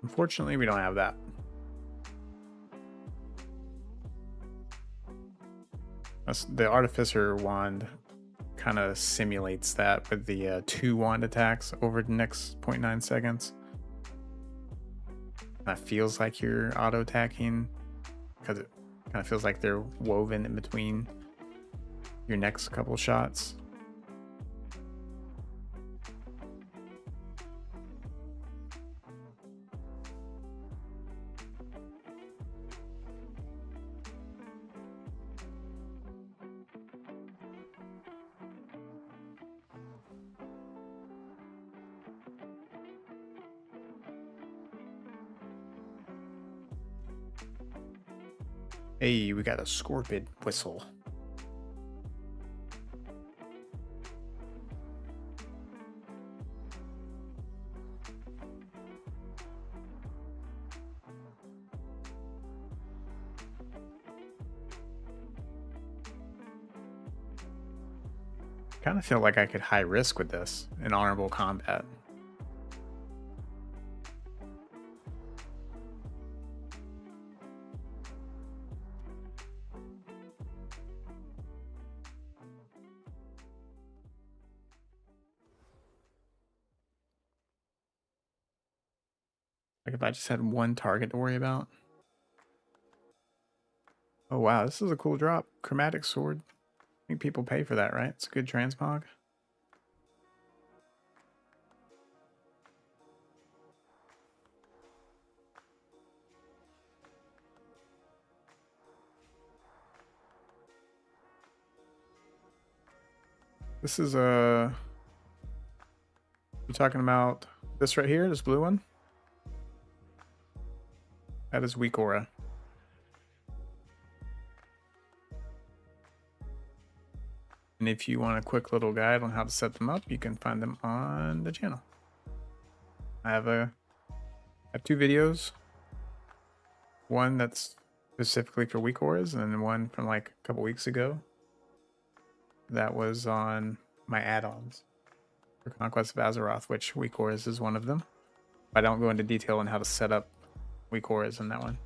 Unfortunately, we don't have that. The Artificer wand kind of simulates that with the 2 wand attacks over the next 0.9 seconds. That feels like you're auto attacking because it kind of feels like they're woven in between your next couple shots. Hey, we got a scorpion whistle. Kind of feel like I could high risk with this in honorable combat. Like if I just had one target to worry about. Oh wow, this is a cool drop. Chromatic sword. I think people pay for that, right? It's a good transmog. This is a... You're talking about this right here, this blue one? That is weak aura. And if you want a quick little guide on how to set them up, you can find them on the channel. I have 2 videos. One that's specifically for weak auras, and then one from like a couple weeks ago that was on my add-ons for Conquest of Azeroth, which weak auras is one of them. I don't go into detail on how to set up weak auras in that one.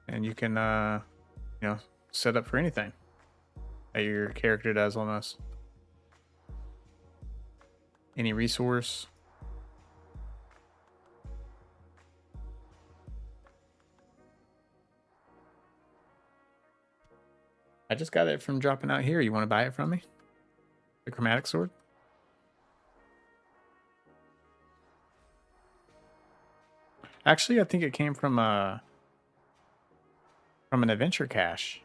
And you can, you know, set up for anything that your character does almost. Any resource. I just got it from dropping out here. You want to buy it from me? The chromatic sword? Actually, I think it came from an adventure cache.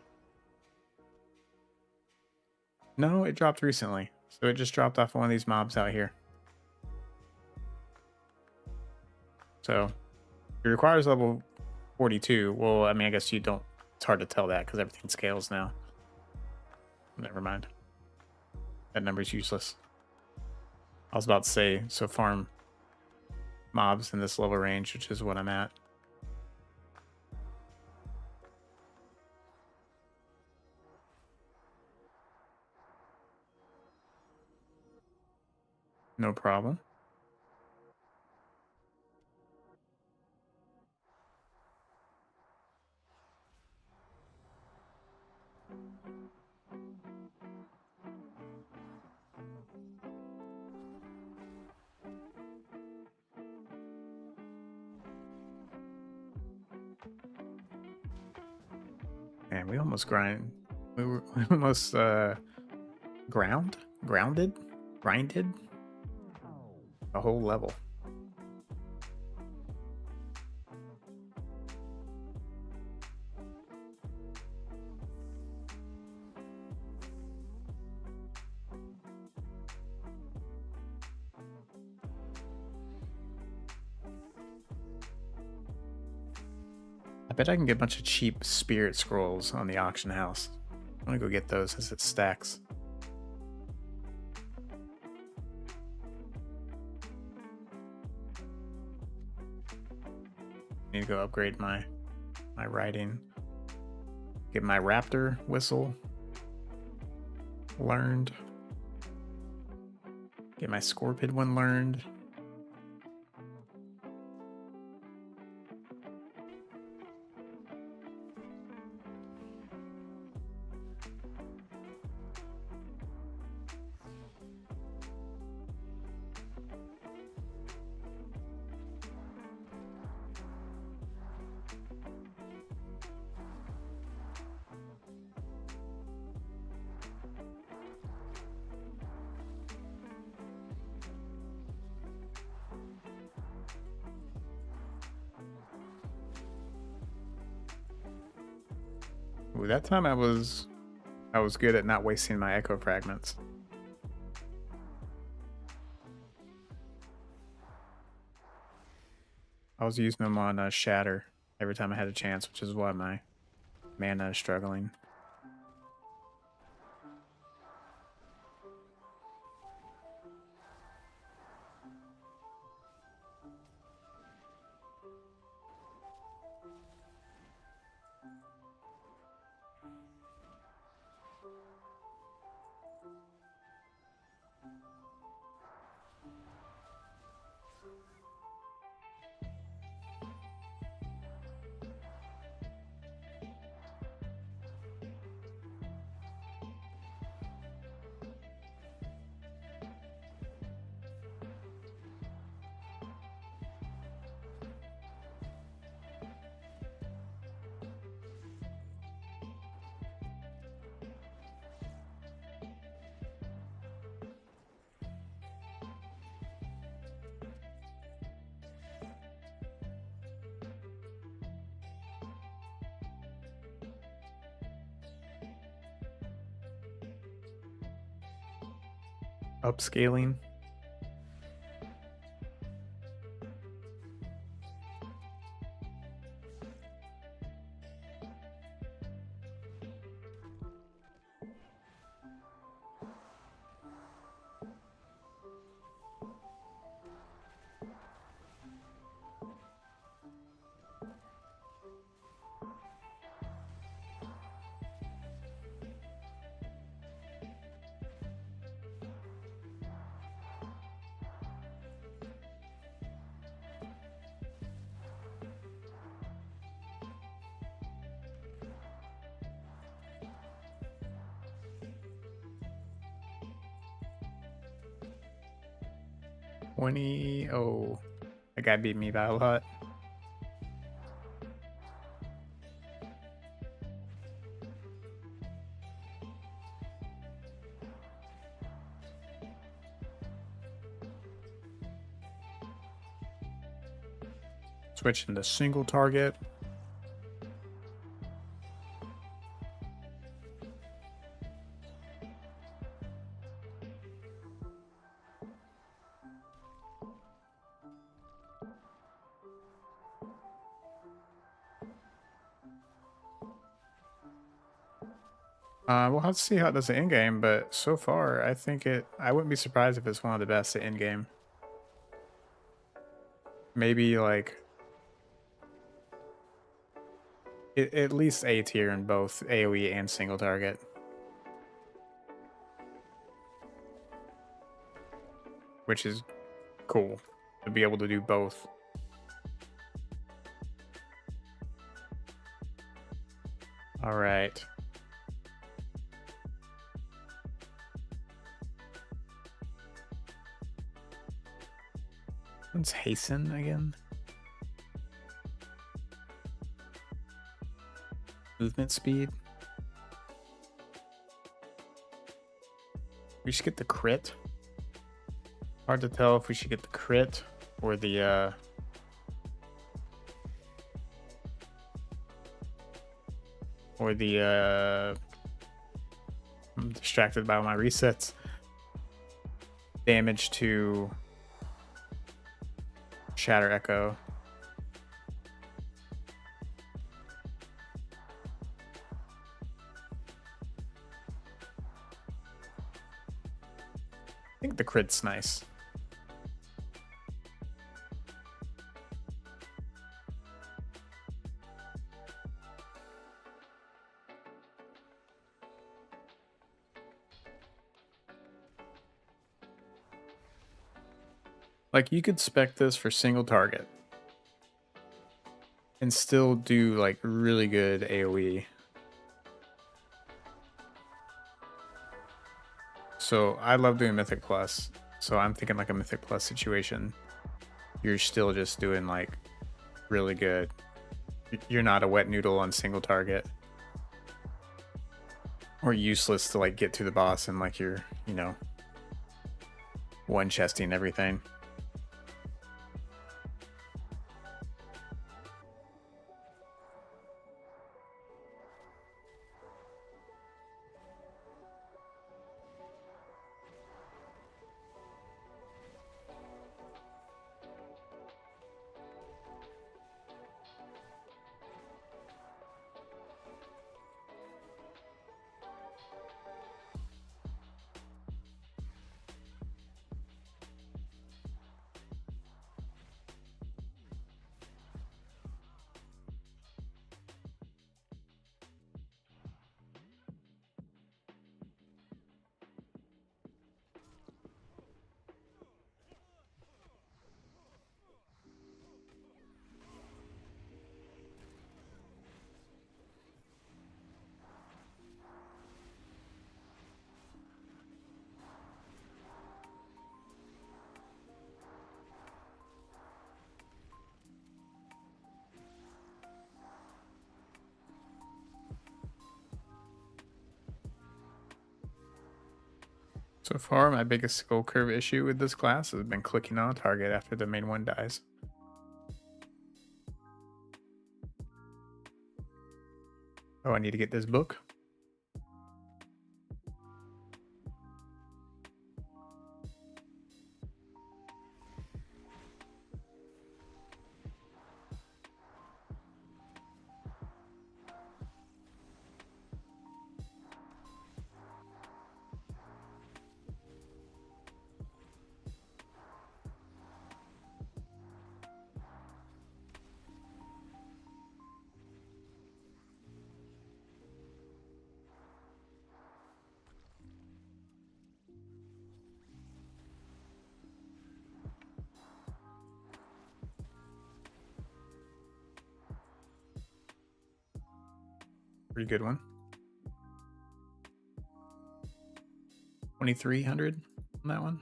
No, it dropped recently. So it just dropped off one of these mobs out here. So it requires level 42. Well, I mean, I guess you don't. It's hard to tell that because everything scales now. Never mind. That number's useless. I was about to say, so farm mobs in this level range, which is what I'm at. No problem. Man, we almost grind. We almost grinded a whole level. bet I can get a bunch of cheap spirit scrolls on the auction house. I'm gonna go get those as it stacks. Need to go upgrade my writing. Get my raptor whistle learned. Get my scorpion one learned. Ooh, that time I was good at not wasting my echo fragments. I was using them on shatter every time I had a chance, which is why my mana is struggling. Upscaling. Oh, that guy beat me by a lot. Switching to single target. We'll have to see how it does in game, but so far, I think I wouldn't be surprised if it's one of the best in game. Maybe like at least A tier in both AoE and single target. Which is cool to be able to do both. All right. Let's hasten again. Movement speed. We should get the crit. Hard to tell if we should get the crit or the I'm distracted by my resets. Damage to Shatter Echo. I think the crit's nice. Like, you could spec this for single target and still do like really good AoE. So I love doing Mythic Plus. So I'm thinking like a Mythic Plus situation. You're still just doing like really good. You're not a wet noodle on single target. Or useless to like get to the boss and like you're, you know, one chesting everything. So far, my biggest skill curve issue with this class has been clicking on a target after the main one dies. Oh, I need to get this book. Pretty good one. 2,300 on that one.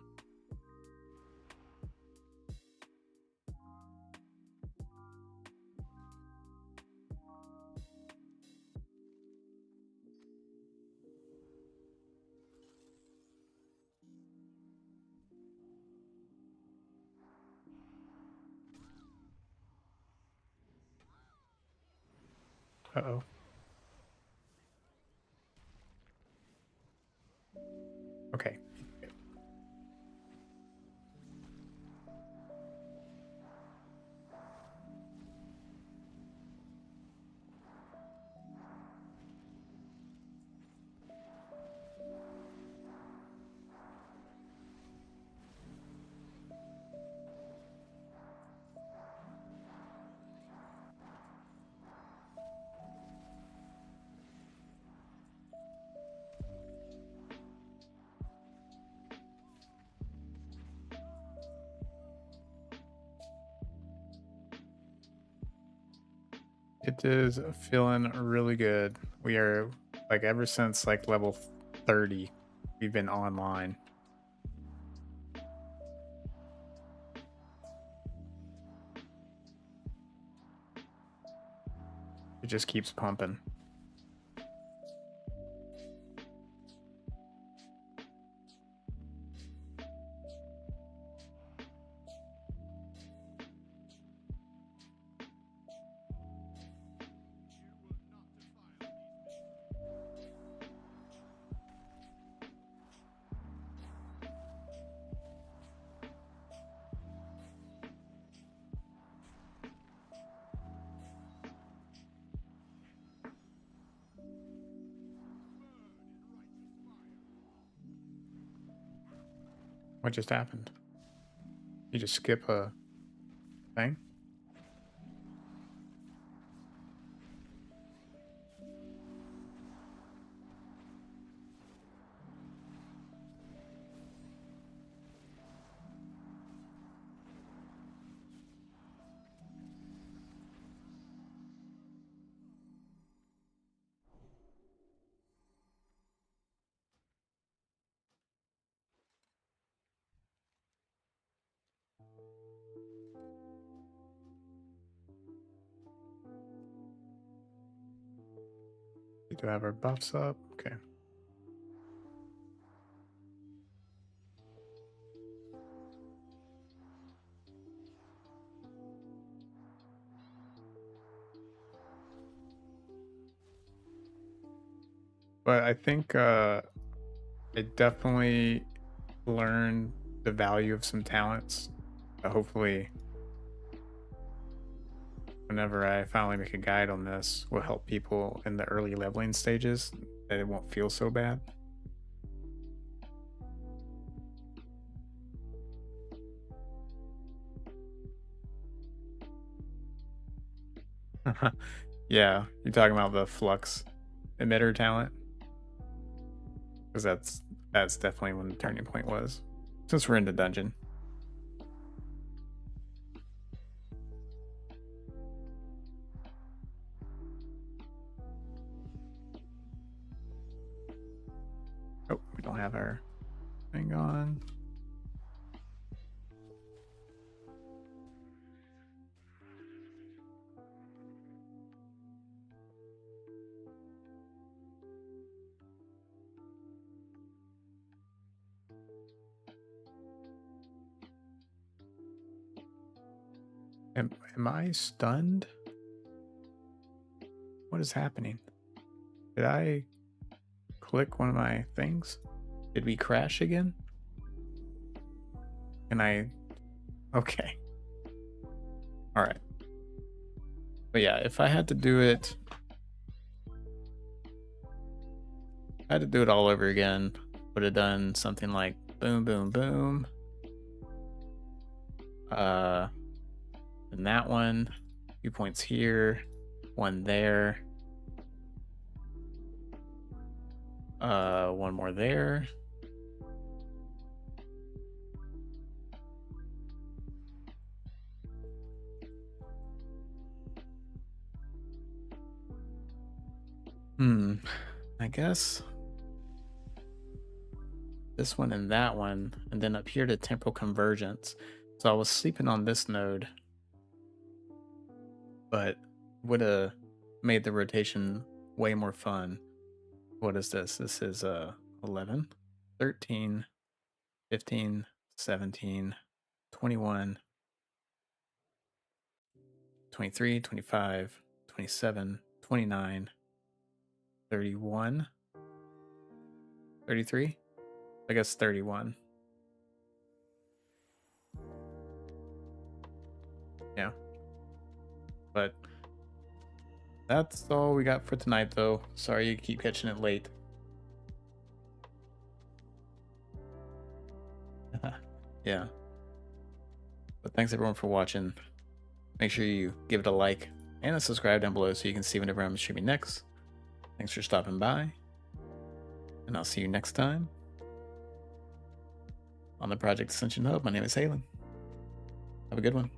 Uh-oh. Okay. It is feeling really good. We are like ever since like level 30, we've been online. It just keeps pumping. What just happened? You just skip a thing? We do have our buffs up. Okay. But I think I definitely learned the value of some talents. Hopefully, whenever I finally make a guide on this, will help people in the early leveling stages, that it won't feel so bad. Yeah, you're talking about the flux emitter talent, because that's definitely when the turning point was. Since we're in the dungeon. Oh, we don't have our thing on. Am I stunned? What is happening? Did I click one of my things? Did we crash again? Can I? Okay. All right. But yeah, if I had to do it, I had to do it all over again, would have done something like boom, boom, boom. And that one, 2 points here, one there. One more there. I guess this one and that one, and then up here to temporal convergence. So I was sleeping on this node, but would have made the rotation way more fun. What is this? This is 11, 13, 15, 17, 21, 23, 25, 27, 29, 31, 33. I guess 31. Yeah. But that's all we got for tonight, though. Sorry you keep catching it late. Yeah. But thanks everyone for watching. Make sure you give it a like and a subscribe down below so you can see whenever I'm streaming next. Thanks for stopping by. And I'll see you next time on the Project Ascension Hub. My name is Halen. Have a good one.